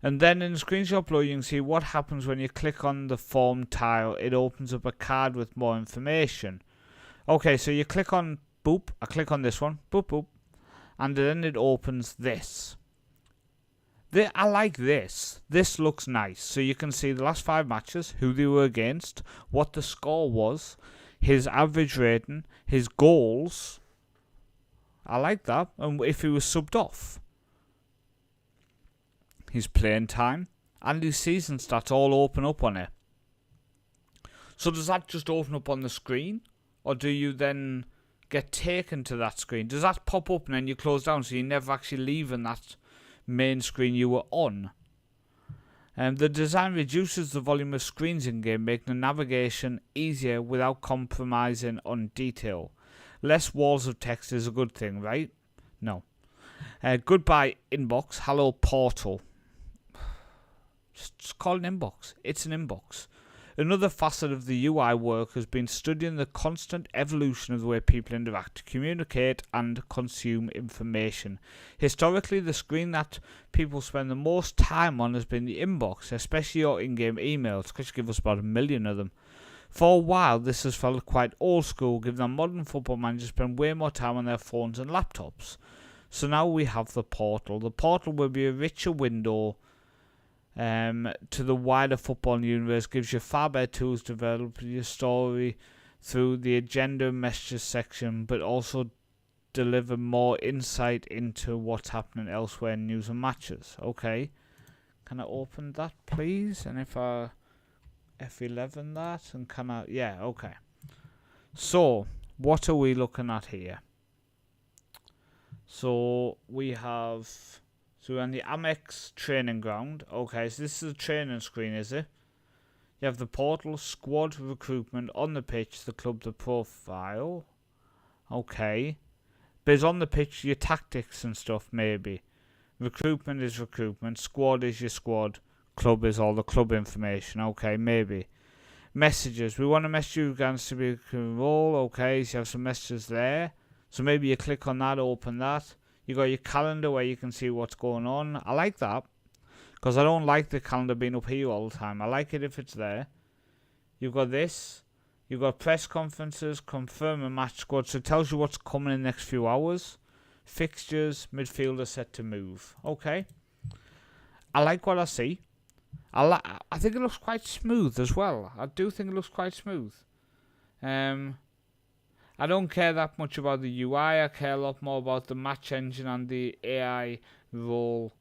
And then in the screenshot below, you can see what happens when you click on the form tile. It opens up a card with more information. Okay, so you click on boop. I click on this one. Boop, boop. And then it opens this. I like this. This looks nice. So you can see the last 5 matches, who they were against, what the score was, his average rating, his goals. I like that. And if he was subbed off. His playing time and his season stats all open up on it. So does that just open up on the screen? Or do you then get taken to that screen? Does that pop up and then you close down so you're never actually leaving that main screen you were on? The design reduces the volume of screens in game, making the navigation easier without compromising on detail. Less walls of text is a good thing, right? No. Goodbye inbox. Hello portal. Just call it an inbox. It's an inbox. Another facet of the UI work has been studying the constant evolution of the way people interact, communicate and consume information. Historically, the screen that people spend the most time on has been the inbox, especially your in-game emails, because you give us about 1 million of them. For a while, this has felt quite old school, given that modern football managers spend way more time on their phones and laptops. So now we have the portal. The portal will be a richer window to the wider football universe, gives you far better tools to develop your story through the agenda and messages section, but also deliver more insight into what's happening elsewhere in news and matches. Okay, can I open that please? And if I F11 that, and can I, yeah, okay. So what are we looking at here? So we have, so we're on the Amex training ground. Okay, so this is a training screen, is it? You have the portal, squad, recruitment, on the pitch, the club, the profile. Okay. But it's on the pitch, your tactics and stuff, maybe. Recruitment is recruitment, squad is your squad, club is all the club information. Okay, maybe. Messages, we want to message you guys to be role. Okay, so you have some messages there. So maybe you click on that, open that. You got your calendar where you can see what's going on. I like that. Because I don't like the calendar being up here all the time. I like it if it's there. You've got this. You've got press conferences, confirm a match squad. So it tells you what's coming in the next few hours. Fixtures, midfielder set to move. Okay. I like what I see. I think it looks quite smooth as well. I do think it looks quite smooth. I don't care that much about the UI. I care a lot more about the match engine and the AI role.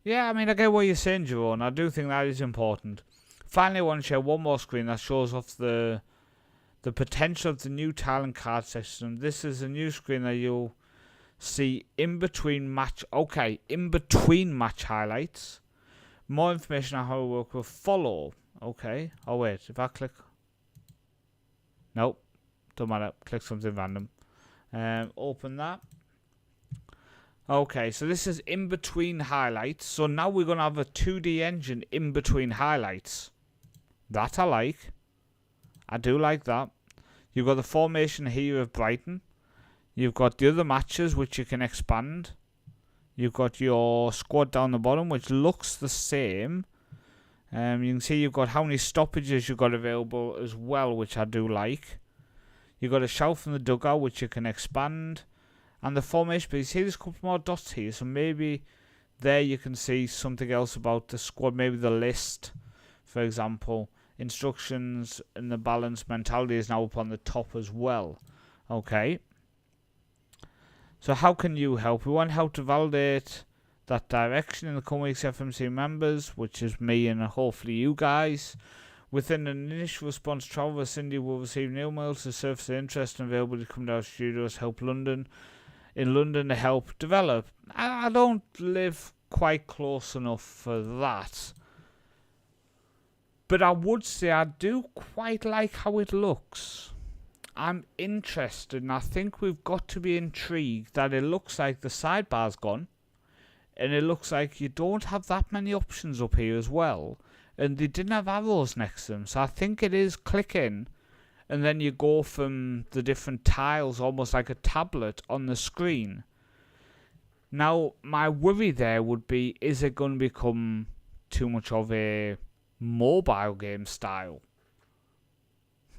Yeah, I mean, I get what you're saying, Jerome. I do think that is important. Finally, I want to share one more screen that shows off the potential of the new talent card system. This is a new screen that you'll see in between match. Okay, in between match highlights. More information on how it works will follow. Okay. Oh wait, if I click. Nope. Don't matter. Click something random. Open that. Okay, so this is in between highlights. So now we're going to have a 2D engine in between highlights. That I like. I do like that. You've got the formation here of Brighton. You've got the other matches which you can expand. You've got your squad down the bottom which looks the same. You can see you've got how many stoppages you've got available as well, which I do like. You've got a shout from the dugout which you can expand. And the formation, but you see there's a couple more dots here. So maybe there you can see something else about the squad. Maybe the list, for example. Instructions and the balanced mentality is now up on the top as well. Okay. So how can you help? We want help to validate that direction in the coming weeks. FMC members, which is me and hopefully you guys. Within an initial response, Travel Cindy will receive new emails to surface their interest and available to come to our studios, help London. In London to help develop. I don't live quite close enough for that. But I would say I do quite like how it looks. I'm interested, and I think we've got to be intrigued that it looks like the sidebar's gone. And it looks like you don't have that many options up here as well. And they didn't have arrows next to them. So I think it is clicking. And then you go from the different tiles, almost like a tablet on the screen. Now, my worry there would be, is it going to become too much of a mobile game style?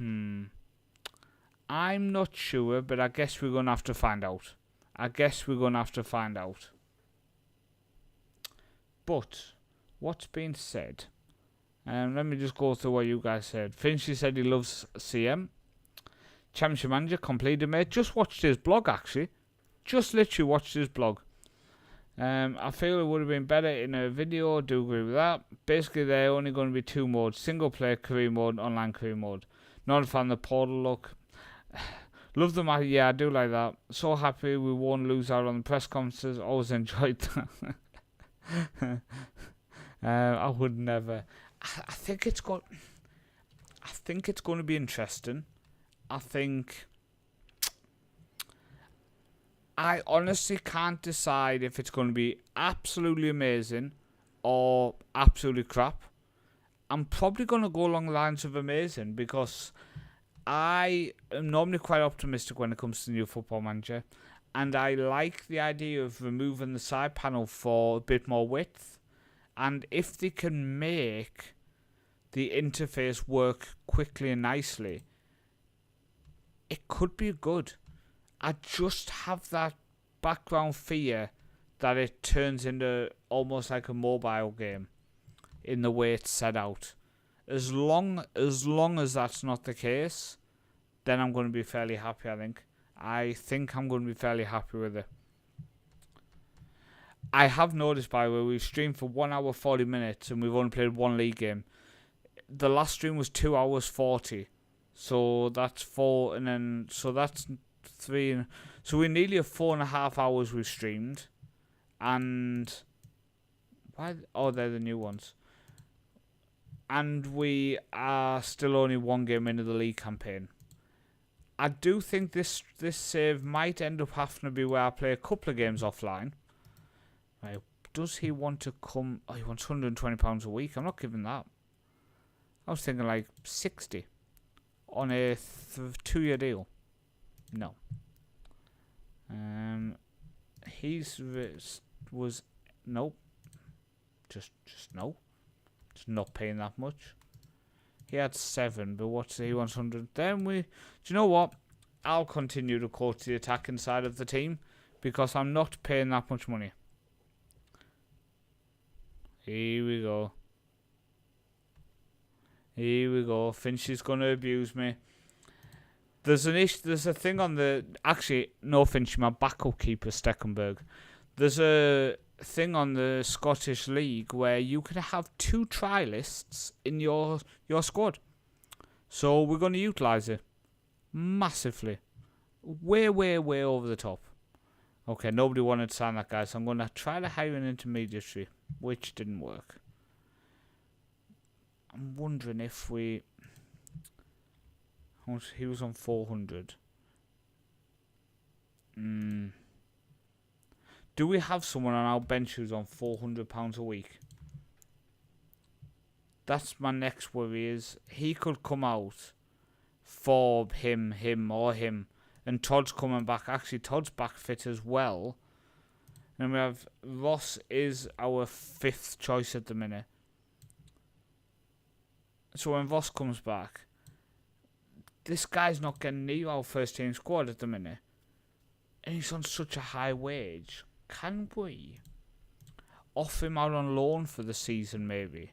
I'm not sure, but I guess we're going to have to find out. But, what's been said? Let me just go through what you guys said. Finchy said he loves CM. Championship Manager completed, mate. Just watched his blog, actually. Just literally watched his blog. I feel it would have been better in a video. Do agree with that. Basically, there are only going to be 2 modes: single player career mode, online career mode. Not a fan of the portal look. Love the match. Yeah, I do like that. So happy we won't lose out on the press conferences. Always enjoyed that. I would never. I think it's going to be interesting. I honestly can't decide if it's going to be absolutely amazing or absolutely crap. I'm probably going to go along the lines of amazing, because I am normally quite optimistic when it comes to the new Football Manager, and I like the idea of removing the side panel for a bit more width. And if they can make the interface work quickly and nicely, it could be good. I just have that background fear that it turns into almost like a mobile game in the way it's set out. As long as that's not the case, then I'm going to be fairly happy, I think I'm going to be fairly happy with it. I have noticed, by the way, we've streamed for 1 hour 40 minutes and we've only played 1 league game. The last stream was 2 hours 40. So that's 4, and then, so that's 3. So we're nearly at 4.5 hours we've streamed. And, why? Oh, they're the new ones. And we are still only 1 game into the league campaign. I do think this save might end up having to be where I play a couple of games offline. Right, does he want to come? Oh, he wants £120 a week. I'm not giving that. I was thinking like 60 on a 2-year deal. No. Was nope. Just no. Just not paying that much. He had 7, but he wants 100. Then do you know what? I'll continue to coach the attacking side of the team, because I'm not paying that much money. Here we go. Finch is going to abuse me. There's a thing on the... Actually, no, Finch, my backup keeper, Stekenberg. There's a thing on the Scottish League where you can have 2 trialists in your squad. So we're going to utilise it massively. Way over the top. Okay, nobody wanted to sign that guy, so I'm going to try to hire an intermediary, which didn't work. I'm wondering if we... He was on 400. Do we have someone on our bench who's on £400 a week? That's my next worry, is he could come out for him, and Todd's coming back. Actually, Todd's back fit as well. And we have Ross is our 5th choice at the minute. So when Ross comes back, this guy's not getting near our first team squad at the minute. And he's on such a high wage. Can we offer him out on loan for the season, maybe?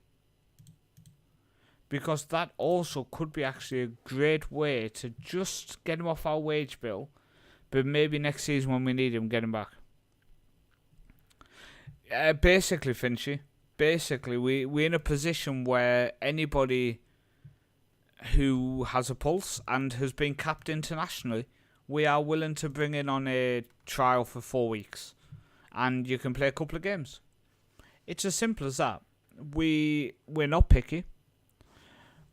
Because that also could be actually a great way to just get him off our wage bill, but maybe next season when we need him, get him back. Basically, Finchy, we're in a position where anybody who has a pulse and has been capped internationally, we are willing to bring in on a trial for 4 weeks. And you can play a couple of games. It's as simple as that. We're not picky.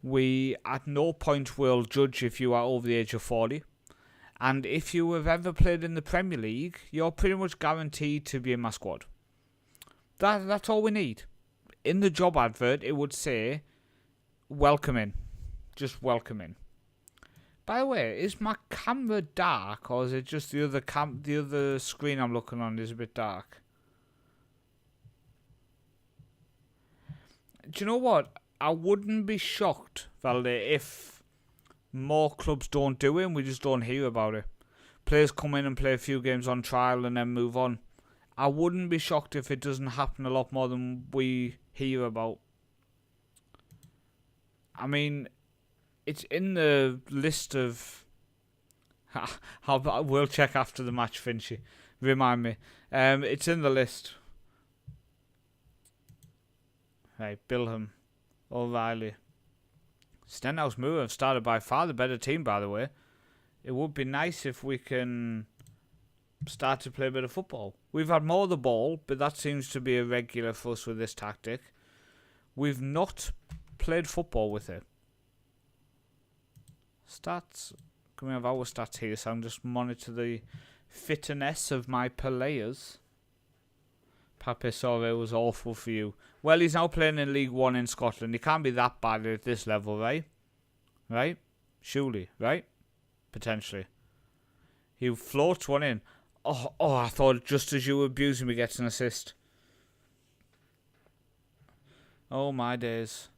We at no point will judge if you are over the age of 40. And if you have ever played in the Premier League, you're pretty much guaranteed to be in my squad. That's all we need. In the job advert, it would say, welcome in. Just welcome in. By the way, is my camera dark, or is it just the other screen I'm looking on is a bit dark? Do you know what? I wouldn't be shocked, Valde, if more clubs don't do it and we just don't hear about it. Players come in and play a few games on trial and then move on. I wouldn't be shocked if it doesn't happen a lot more than we hear about. I mean, it's in the list of... we'll check after the match, Finchy. Remind me. It's in the list. Right, Bilham, O'Reilly. Stenhouse Moore have started by far the better team, by the way. It would be nice if we can start to play a bit of football. We've had more of the ball, but that seems to be a regular for us with this tactic. We've not played football with it. Stats. Can we have our stats here so I can just monitor the fitness of my players? Pape Sore was awful for you. Well, he's now playing in League 1 in Scotland. He can't be that bad at this level, right? Right? Surely, right? Potentially. He floats one in. Oh, I thought just as you were abusing me gets an assist. Oh, my days.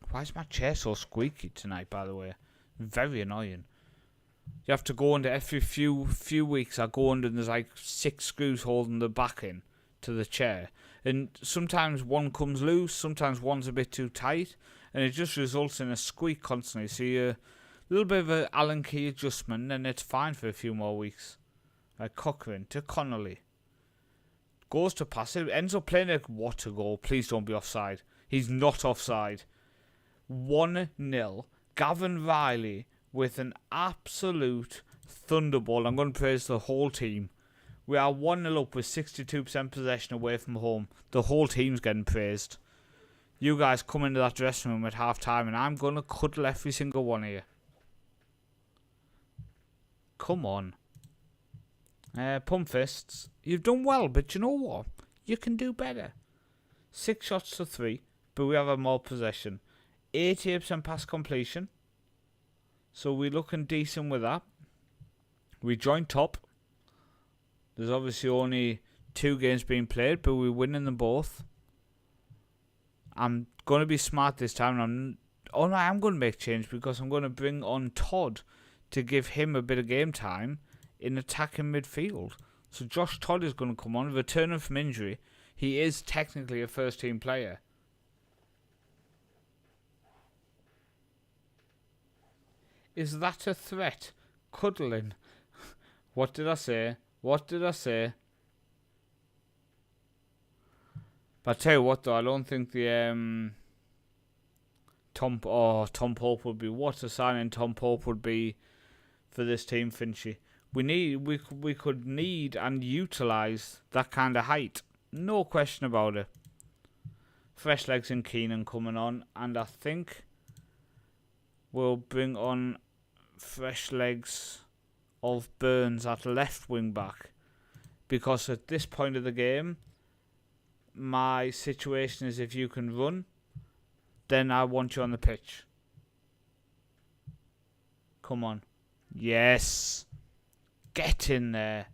Why is my chair so squeaky tonight, by the way? Very annoying. You have to go under every few weeks. I go under and there's like 6 screws holding the back in to the chair. And sometimes one comes loose, sometimes one's a bit too tight. And it just results in a squeak constantly. So you're... little bit of an Allen key adjustment and it's fine for a few more weeks. Like Cochrane to Connolly. Goes to pass it. Ends up playing it. What a goal. Please don't be offside. He's not offside. 1-0. Gavin Riley with an absolute thunderbolt. I'm going to praise the whole team. We are 1-0 up with 62% possession away from home. The whole team's getting praised. You guys come into that dressing room at half time and I'm going to cuddle every single one of you. Come on. Pump fists. You've done well, but you know what? You can do better. 6 shots to 3, but we have a more possession. 88% pass completion. So we're looking decent with that. We joined top. There's obviously only 2 games being played, but we're winning them both. I'm going to be smart this time. I'm going to make change because I'm going to bring on Todd to give him a bit of game time in attacking midfield. So Josh Todd is going to come on, returning from injury. He is technically a first team player. Is that a threat? Cuddling. What did I say? What did I say? But I tell you what though, I don't think the Tom Pope would be, what a signing Tom Pope would be for this team, Finchy. We could need and utilise that kind of height. No question about it. Fresh legs in Keenan coming on, and I think we'll bring on fresh legs of Burns at left wing back. Because at this point of the game, my situation is if you can run, then I want you on the pitch. Come on. Yes. Get in there.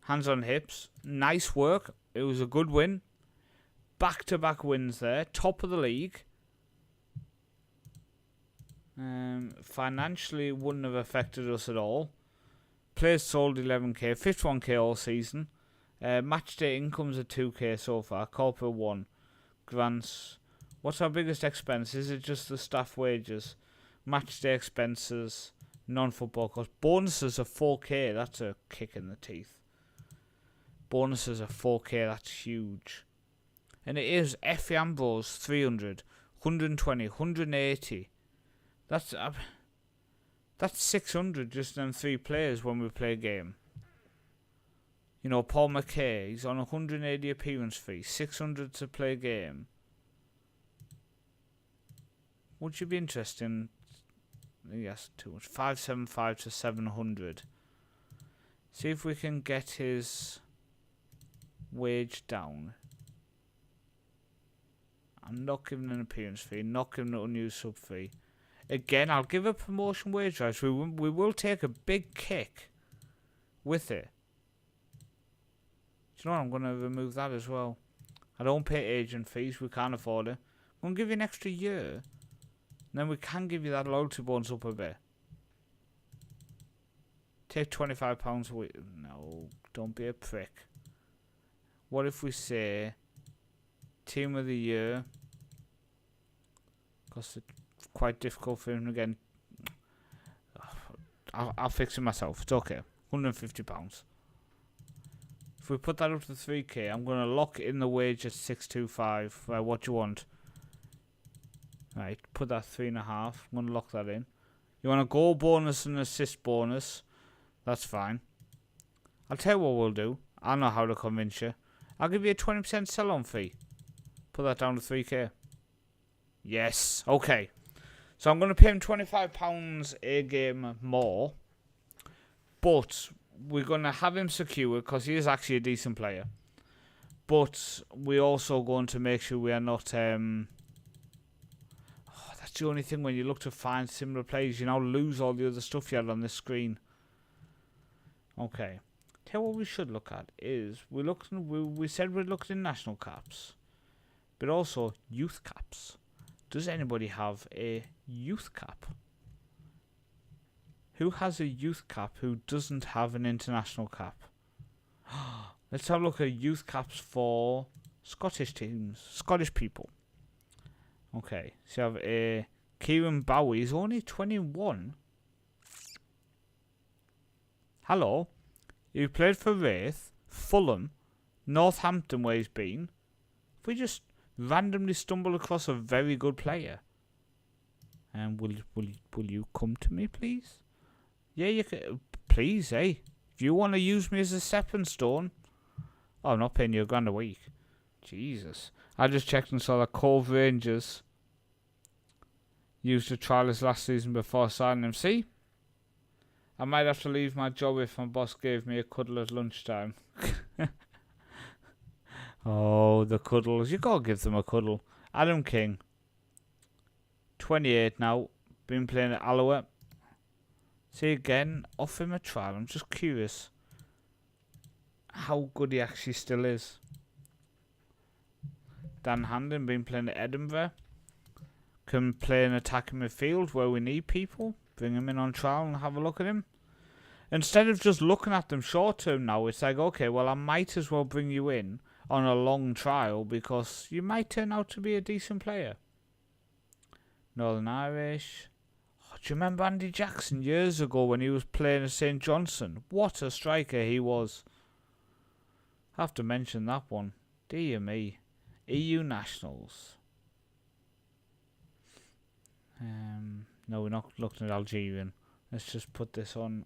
Hands on hips. Nice work. It was a good win. Back-to-back wins there. Top of the league. Financially wouldn't have affected us at all. Players sold 11k. 51k all season. Match day incomes are 2k so far. Corporate 1. Grants. What's our biggest expense? Is it just the staff wages? Match day expenses. Non-football costs. Bonuses are 4k. That's a kick in the teeth. Bonuses are 4k. That's huge. And it is Effie Ambrose 300, 120, 180. That's 600 just them 3 players when we play a game. You know, Paul McKay, he's on 180 appearance fee, 600 to play a game. Would you be interested in? Yes, too much. 575 to 700. See if we can get his wage down. I'm not giving an appearance fee, not giving an unused sub fee. Again, I'll give a promotion wage rise. We will take a big kick with it. Do you know what? I'm going to remove that as well. I don't pay agent fees. We can't afford it. I'm going to give you an extra year. And then we can give you that loyalty bonus up a bit. Take £25 a week. No, don't be a prick. What if we say Team of the Year? Because it's quite difficult for him again. I'll fix it myself. It's okay. £150. If we put that up to 3k, I'm going to lock in the wage at 625. Right, what do you want? Right, put that 3.5. I'm going to lock that in. You want a goal bonus and assist bonus? That's fine. I'll tell you what we'll do. I know how to convince you. I'll give you a 20% sell-on fee. Put that down to 3k. Yes. Okay. So I'm going to pay him £25 a game more. But we're going to have him secure because he is actually a decent player. But we're also going to make sure we are not... that's the only thing when you look to find similar players. You now lose all the other stuff you had on this screen. Okay. Tell you what we should look at is we said we're looking in national caps, but also youth caps. Does anybody have a youth cap? Who has a youth cap who doesn't have an international cap? Let's have a look at youth caps for Scottish teams, Scottish people. Okay, so you have a Kieran Bowie. He's only 21. Hello. He played for Wraith, Fulham, Northampton where he's been. If we just randomly stumble across a very good player. And will you come to me, please? Yeah, you can. Please, hey. If you want to use me as a stepping stone. Oh, I'm not paying you £1 a week. Jesus. I just checked and saw that Cove Rangers used the Trialists last season before signing him. See? I might have to leave my job if my boss gave me a cuddle at lunchtime. Oh, the cuddles. You gotta give them a cuddle. Adam King. 28 now. Been playing at Alloa. See again, offer him a trial. I'm just curious how good he actually still is. Dan Handon, been playing at Edinburgh. Can play an attacking midfield where we need people. Bring him in on trial and have a look at him. Instead of just looking at them short term now, it's like, okay, well, I might as well bring you in on a long trial because you might turn out to be a decent player. Northern Irish. Oh, do you remember Andy Jackson years ago when he was playing at St Johnstone? What a striker he was. Have to mention that one. Dear me. EU Nationals. No, we're not looking at Algerian. Let's just put this on.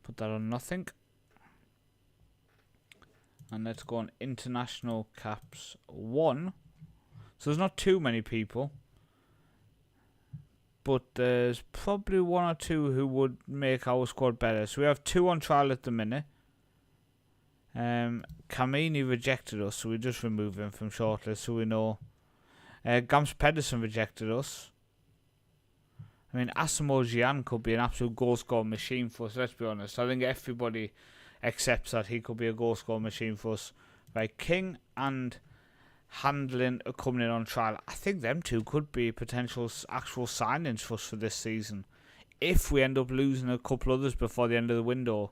Put that on nothing. And let's go on international caps 1. So there's not too many people. But there's probably 1 or 2 who would make our squad better. So we have 2 on trial at the minute. Kamini rejected us, so we just remove him from shortlist so we know. Gams Pedersen rejected us. I mean, Asamoah Gyan could be an absolute goal score machine for us, let's be honest. I think everybody accepts that he could be a goal score machine for us. Right, King and Handlin are coming in on trial. I think them two could be potential actual signings for us for this season. If we end up losing a couple others before the end of the window.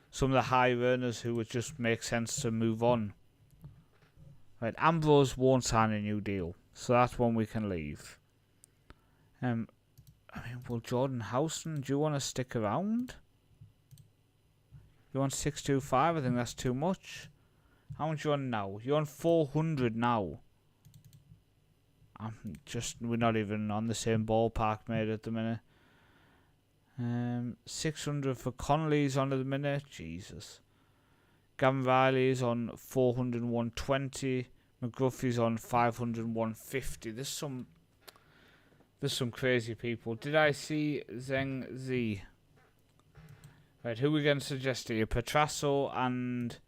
Some of the high earners who would just make sense to move on. Right, Ambrose won't sign a new deal. So that's one we can leave. I mean, well, Jordan Housen, do you want to stick around? You want 625? I think that's too much. How much you on now? You're on 400 now. We're not even on the same ballpark, mate, at the minute. 600 for Connolly's on at the minute. Jesus. Gavin Riley's on 400 and 120. McGruffy's on 500 and 150. There's some crazy people. Did I see Zheng Zi? Right, who are we going to suggest to you? Petrasso and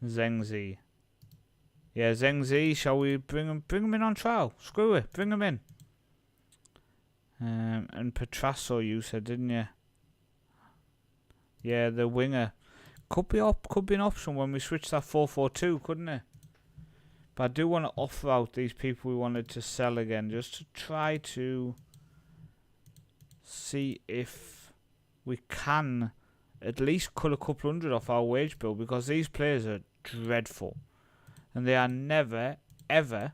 Zheng Zi. Yeah, Zheng Zi. Shall we bring him in on trial? Screw it. Bring him in. And Petrasso, you said, didn't you? Yeah, the winger. Could be an option when we switch that 4-4-2, couldn't it? But I do want to offer out these people we wanted to sell again, just to try to see if we can at least cut a couple hundred off our wage bill, because these players are dreadful and they are never ever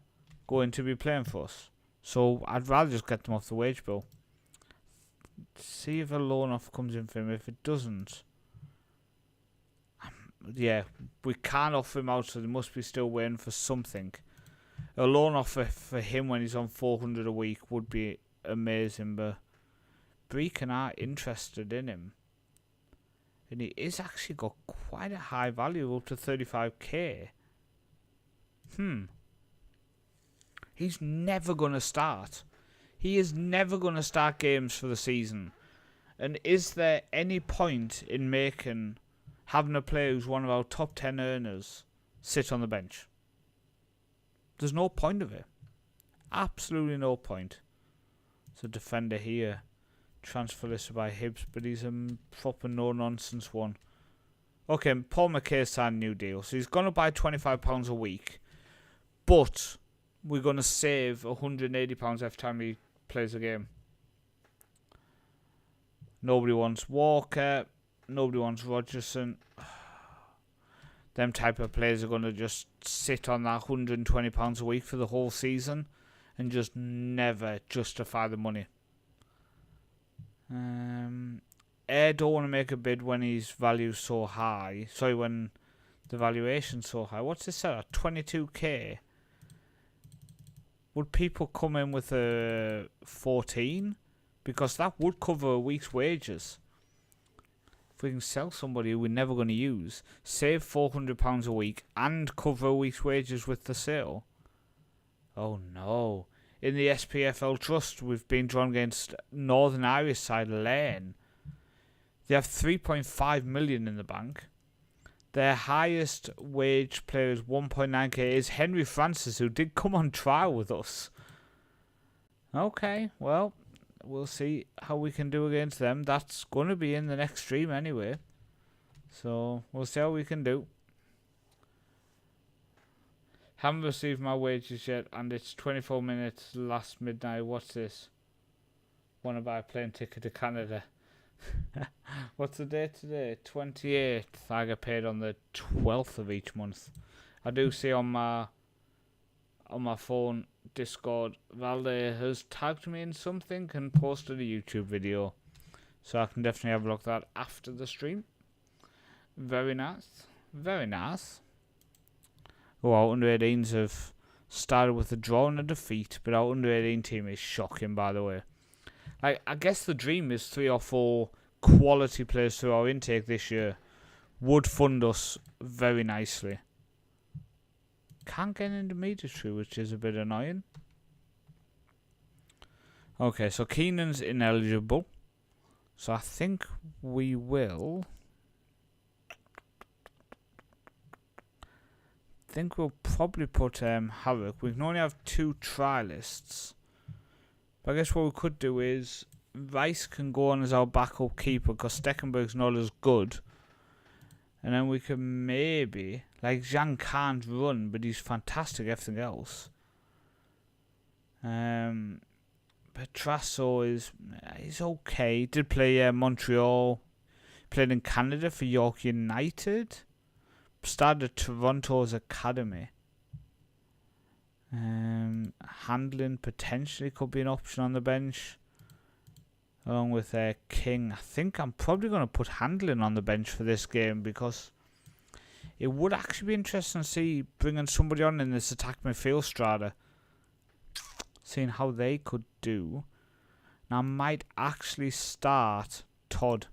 going to be playing for us. So I'd rather just get them off the wage bill. See if a loan offer comes in for him. If it doesn't, yeah, we can't offer him out, so they must be still waiting for something. A loan offer for him when he's on 400 a week would be amazing, but Brecon are interested in him. And he is actually got quite a high value, up to 35k. He's never going to start. He is never going to start games for the season. And is there any point in having a player who's one of our top 10 earners sit on the bench? There's no point of it. Absolutely no point. It's a defender here. Transfer listed by Hibs, but he's a proper no-nonsense one. Okay, Paul McKay signed a new deal. So he's going to buy £25 a week. But we're going to save £180 every time he plays a game. Nobody wants Walker. Nobody wants Rogerson. Them type of players are going to just sit on that £120 a week for the whole season and just never justify the money. Air don't want to make a bid when his value's so high. Sorry, when the valuation's so high. What's this at? 22k? Would people come in with a 14? Because that would cover a week's wages. If we can sell somebody who we're never going to use, save £400 a week and cover a week's wages with the sale. Oh no. In the SPFL Trust, we've been drawn against Northern Irish side Lane. They have 3.5 million in the bank. Their highest wage player is 1.9k is Henry Francis, who did come on trial with us. Okay, well, we'll see how we can do against them. That's going to be in the next stream anyway. So, we'll see how we can do. Haven't received my wages yet, and it's 24 minutes last midnight. What's this? Want to buy a plane ticket to Canada. What's the date today? 28th. I get paid on the 12th of each month. I do see on my phone, Discord, Valde has tagged me in something and posted a YouTube video. So I can definitely have a look at that after the stream. Very nice. Very nice. Oh, our under-18s have started with a draw and a defeat, but our under-18 team is shocking, by the way. Like, I guess the dream is 3 or 4 quality players through our intake this year would fund us very nicely. Can't get into military, which is a bit annoying. Okay, so Keenan's ineligible. So I think we will... we'll probably put Harrock. We can only have 2 trialists. But I guess what we could do is Rice can go on as our backup keeper because Steckenberg's not as good. And then we can maybe... Like, Zhang can't run, but he's fantastic everything else. Petrasso he's okay. He did play Montreal. Played in Canada for York United. Started Toronto's academy. Handling potentially could be an option on the bench. Along with King. I think I'm probably going to put Handling on the bench for this game because it would actually be interesting to see bringing somebody on in this attack midfield strata. Seeing how they could do. Now I might actually start Todd.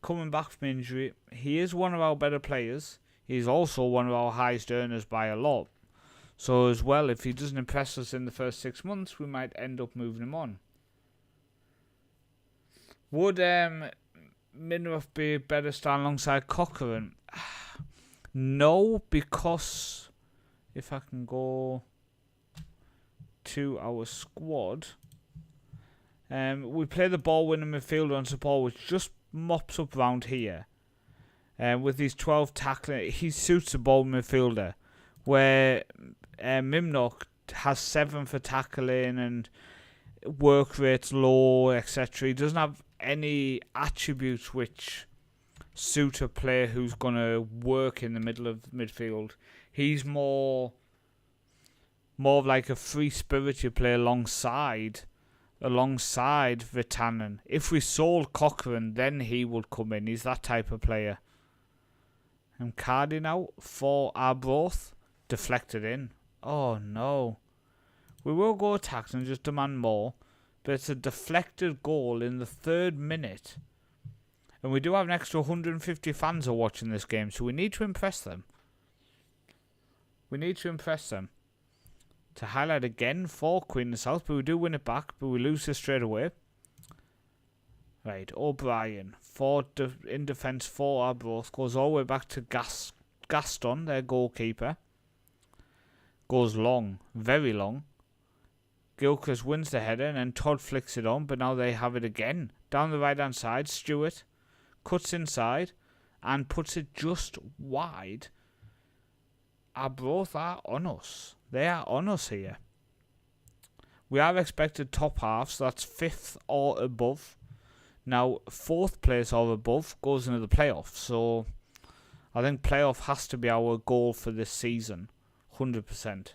Coming back from injury. He is one of our better players. He's also one of our highest earners by a lot. So as well, if he doesn't impress us in the first 6 months, we might end up moving him on. Would Minroth be better starting alongside Cochrane? No, because if I can go to our squad, We play the ball-winning midfielder on support, which just mops up round here. With these 12 tackling, he suits the ball midfielder, where Mimnock has 7 for tackling and work rate's low, etc. He doesn't have any attributes which suit a player who's going to work in the middle of midfield. He's more of like a free spirit you play alongside Vitanen. If we sold Cochrane, then he would come in. He's that type of player. And Cardi now for Arbroath. Deflected in. Oh no. We will go attack and just demand more. But it's a deflected goal in the 3rd minute. And we do have an extra 150 fans are watching this game, so we need to impress them. To highlight again for Queen of the South, but we do win it back, but we lose it straight away. Right, O'Brien in defence for Arbroath goes all the way back to Gaston, their goalkeeper. Goes long, very long. Gilchrist wins the header and then Todd flicks it on, but now they have it again. Down the right hand side, Stewart cuts inside and puts it just wide. Arbroath are on us. They are on us here. We are expected top half, so that's 5th or above. Now, 4th place or above goes into the playoff, so I think playoff has to be our goal for this season. 100%.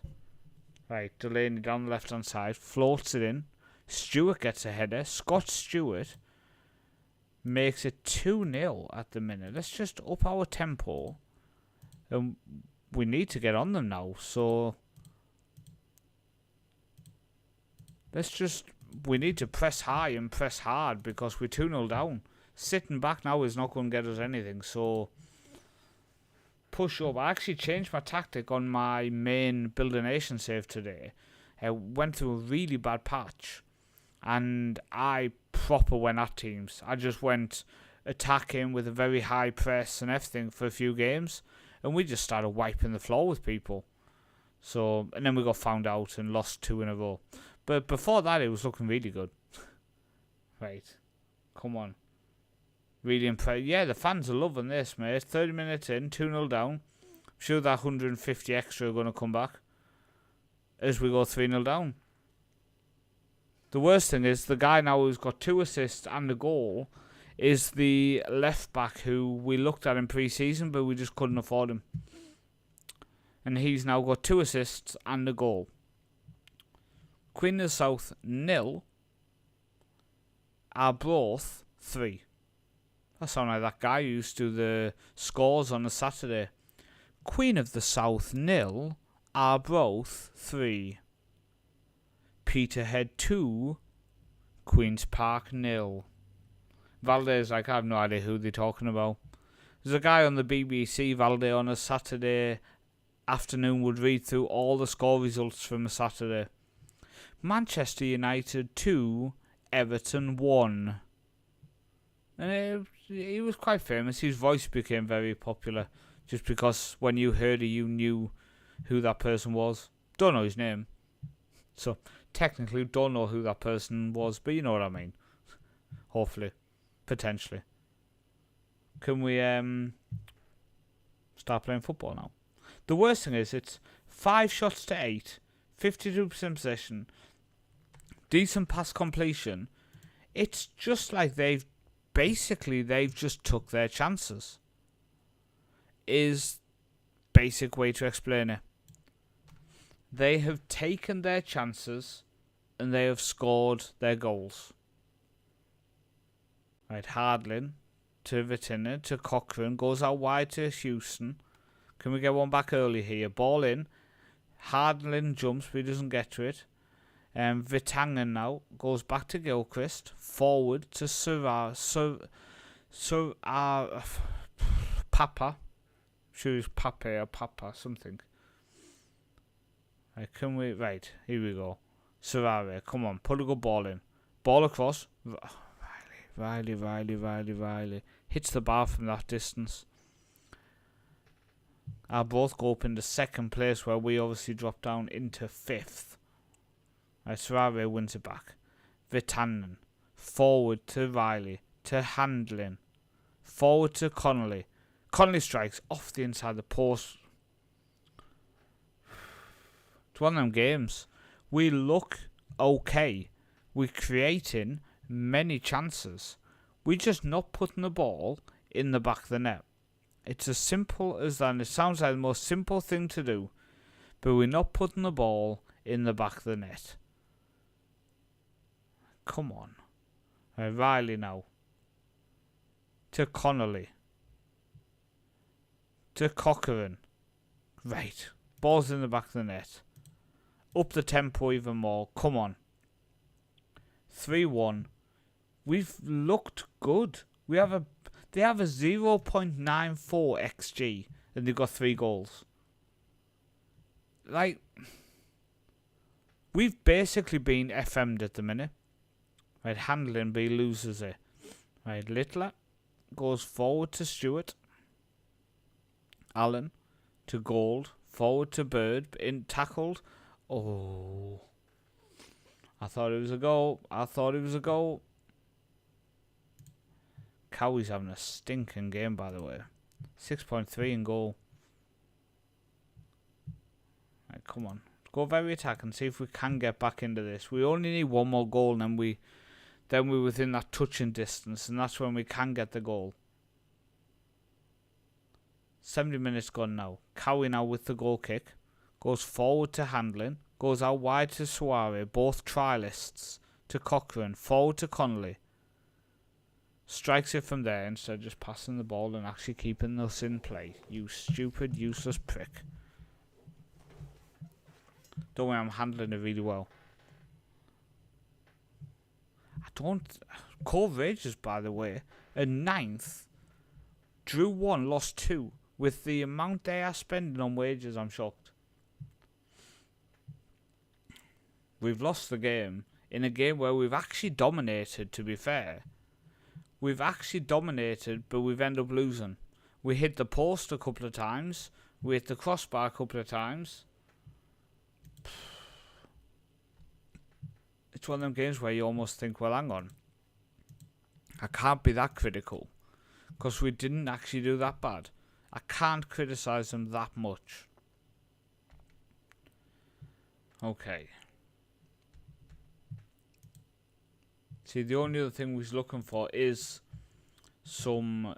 Right, Delaney down the left hand side, floats it in. Stewart gets a header. Scott Stewart makes it 2-0 at the minute. Let's just up our tempo. And we need to get on them now, so we need to press high and press hard because we're 2-0 down. Sitting back now is not going to get us anything, so push up. I actually changed my tactic on my main Build a Nation save today. I went through a really bad patch and I proper went at teams. I just went attacking with a very high press and everything for a few games, and we just started wiping the floor with people. So, and then we got found out and lost 2 in a row. But before that, it was looking really good. Right. Come on. Really impressed. Yeah, the fans are loving this, mate. 30 minutes in, 2-0 down. I'm sure that 150 extra are going to come back as we go 3-0 down. The worst thing is the guy now who's got 2 assists and a goal is the left back who we looked at in pre-season, but we just couldn't afford him. And he's now got 2 assists and a goal. Queen of the South 0. Arbroath 3. That sounds like that guy who used to do the scores on a Saturday. Queen of the South 0. Arbroath 3. Peterhead 2. Queen's Park 0. Valdez, like, I have no idea who they're talking about. There's a guy on the BBC, Valdez, on a Saturday afternoon would read through all the score results from a Saturday. Manchester United 2, Everton 1. And he was quite famous. His voice became very popular just because when you heard it, you knew who that person was. Don't know his name. So, technically, don't know who that person was, but you know what I mean. Hopefully. Potentially. Can we start playing football now? The worst thing is it's 5 shots to 8, 52% possession, decent pass completion. It's just like they've just took their chances. Is basic way to explain it. They have taken their chances and they have scored their goals. Right, Hardlin to Vitinner to Cochrane, goes out wide to Houston. Can we get one back early here? Ball in. Hardlin jumps, but he doesn't get to it. Vitangen now goes back to Gilchrist. Forward to Papa. Choose Pape or Papa, something. Right, can we... Right, here we go. Serrare, come on, put a good ball in. Ball across. Riley. Hits the bar from that distance. Both go up into 2nd place, where we obviously drop down into 5th. Right, Serrare wins it back. Vitanen Forward to Riley. To Handling. Forward to Connolly. Connolly strikes off the inside of the post. It's one of them games. We look okay. We're creating many chances. We're just not putting the ball in the back of the net. It's as simple as that. And it sounds like the most simple thing to do. But we're not putting the ball in the back of the net. Come on. Riley now. To Connolly. To Cochrane. Right. Ball's in the back of the net. Up the tempo even more. Come on. 3-1. We've looked good. They have a 0.94 XG and they've got 3 goals. Like, we've basically been FM'd at the minute. Right, Handling B loses it. Right, Littler goes forward to Stewart. Allen to Gold. Forward to Bird. Tackled. Oh. I thought it was a goal. Cowie's having a stinking game, by the way. 6.3 in goal. Right, come on. Go very attack and see if we can get back into this. We only need one more goal and then we're within that touching distance, and that's when we can get the goal. 70 minutes gone now. Cowie now with the goal kick. Goes forward to Handling. Goes out wide to Soare. Both trialists. To Cochrane. Forward to Connolly. Strikes it from there instead of just passing the ball and actually keeping us in play. You stupid, useless prick. Don't worry, I'm handling it really well. Cove Rangers, by the way, at 9th, drew 1, lost 2. With the amount they are spending on wages, I'm shocked. We've lost the game in a game where we've actually dominated, to be fair. We've actually dominated, but we've ended up losing. We hit the post a couple of times. We hit the crossbar a couple of times. It's one of them games where you almost think, well, hang on. I can't be that critical. Because we didn't actually do that bad. I can't criticise them that much. Okay. See, the only other thing we're looking for is some...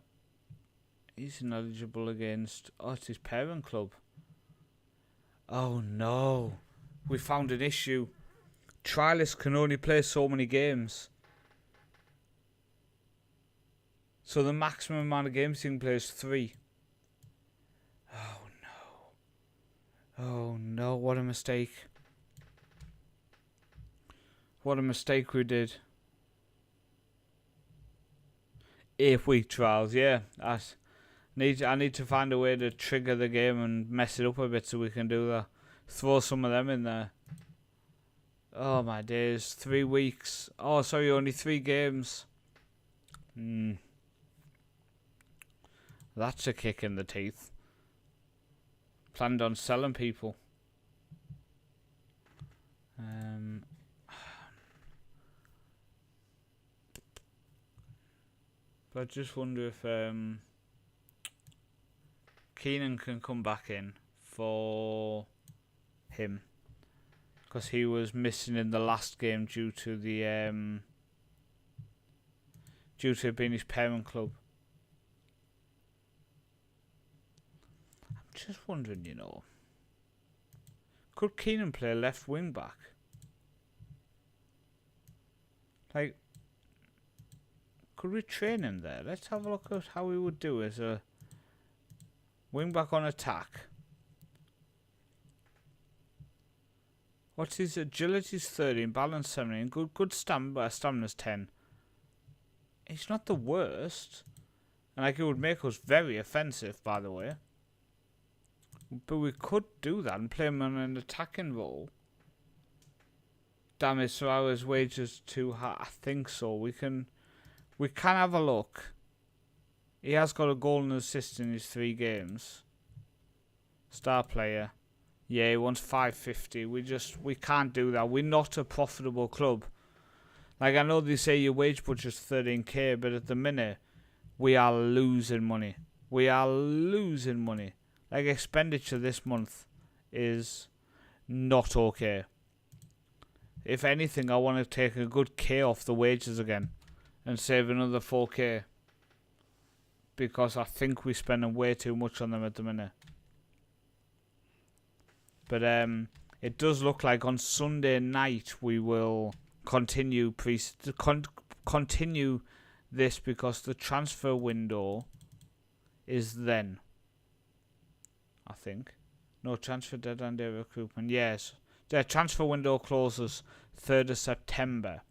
He's ineligible against... Oh, it's his parent club. Oh, no. We found an issue. Trialists can only play so many games. So the maximum amount of games you can play is 3. Oh, no. Oh, no. What a mistake. What a mistake we did. 8-week trials, yeah. I need to find a way to trigger the game and mess it up a bit so we can do that. Throw some of them in there. Oh my days, 3 weeks. Oh, sorry, only 3 games. That's a kick in the teeth. Planned on selling people. But I just wonder if Keenan can come back in for him. Because he was missing in the last game due to the due to it being his parent club. I'm just wondering, you know, could Keenan play left wing back? Like, could we train him there? Let's have a look at how we would do as a wing back on attack. What's his agility's 13, balance 17, good stamina's 10. He's not the worst. And like, it would make us very offensive, by the way. But we could do that and play him on an attacking role. Damn it, so our wages too high. I think so. We can have a look. He has got a goal and assist in his 3 games. Star player. Yeah, he wants 550. We can't do that. We're not a profitable club. Like, I know they say your wage budget's 13k, but at the minute, we are losing money. We are losing money. Like, expenditure this month is not okay. If anything, I want to take a good K off the wages again and save another 4k. Because I think we're spending way too much on them at the minute. But it does look like on Sunday night we will continue continue this, because the transfer window is then. I think. No, transfer deadline day recruitment. Yes. The transfer window closes 3rd of September.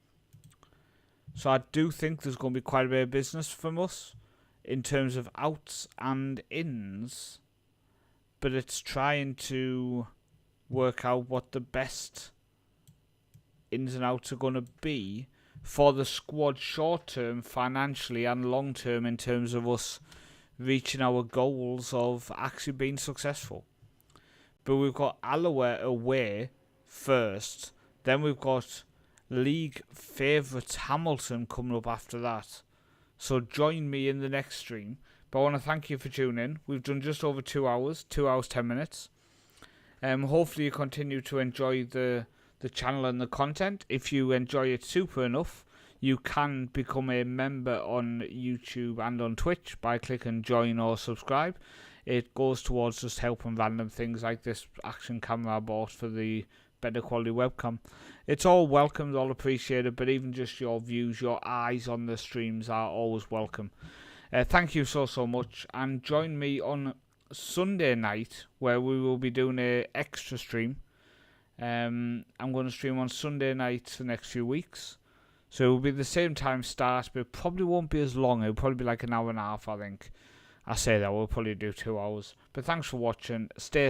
So I do think there's going to be quite a bit of business from us in terms of outs and ins. But it's trying to work out what the best ins and outs are going to be for the squad short term, financially, and long term in terms of us reaching our goals of actually being successful. But we've got Alloway away first, then we've got league favourites Hamilton coming up after that. So join me in the next stream. But I want to thank you for tuning in. We've done just over 2 hours, 2 hours 10 minutes. Hopefully you continue to enjoy the channel and the content. If you enjoy it super enough, you can become a member on YouTube and on Twitch by clicking join or subscribe. It goes towards just helping random things like this action camera I bought for the better quality webcam. It's all welcomed, all appreciated, but even just your views, your eyes on the streams are always welcome. Thank you so much, and join me on Sunday night where we will be doing a extra stream. I'm going to stream on Sunday night for the next few weeks, so it will be the same time start, but it probably won't be as long. It'll probably be like an hour and a half, I think. I say that we'll probably do 2 hours. But thanks for watching. Stay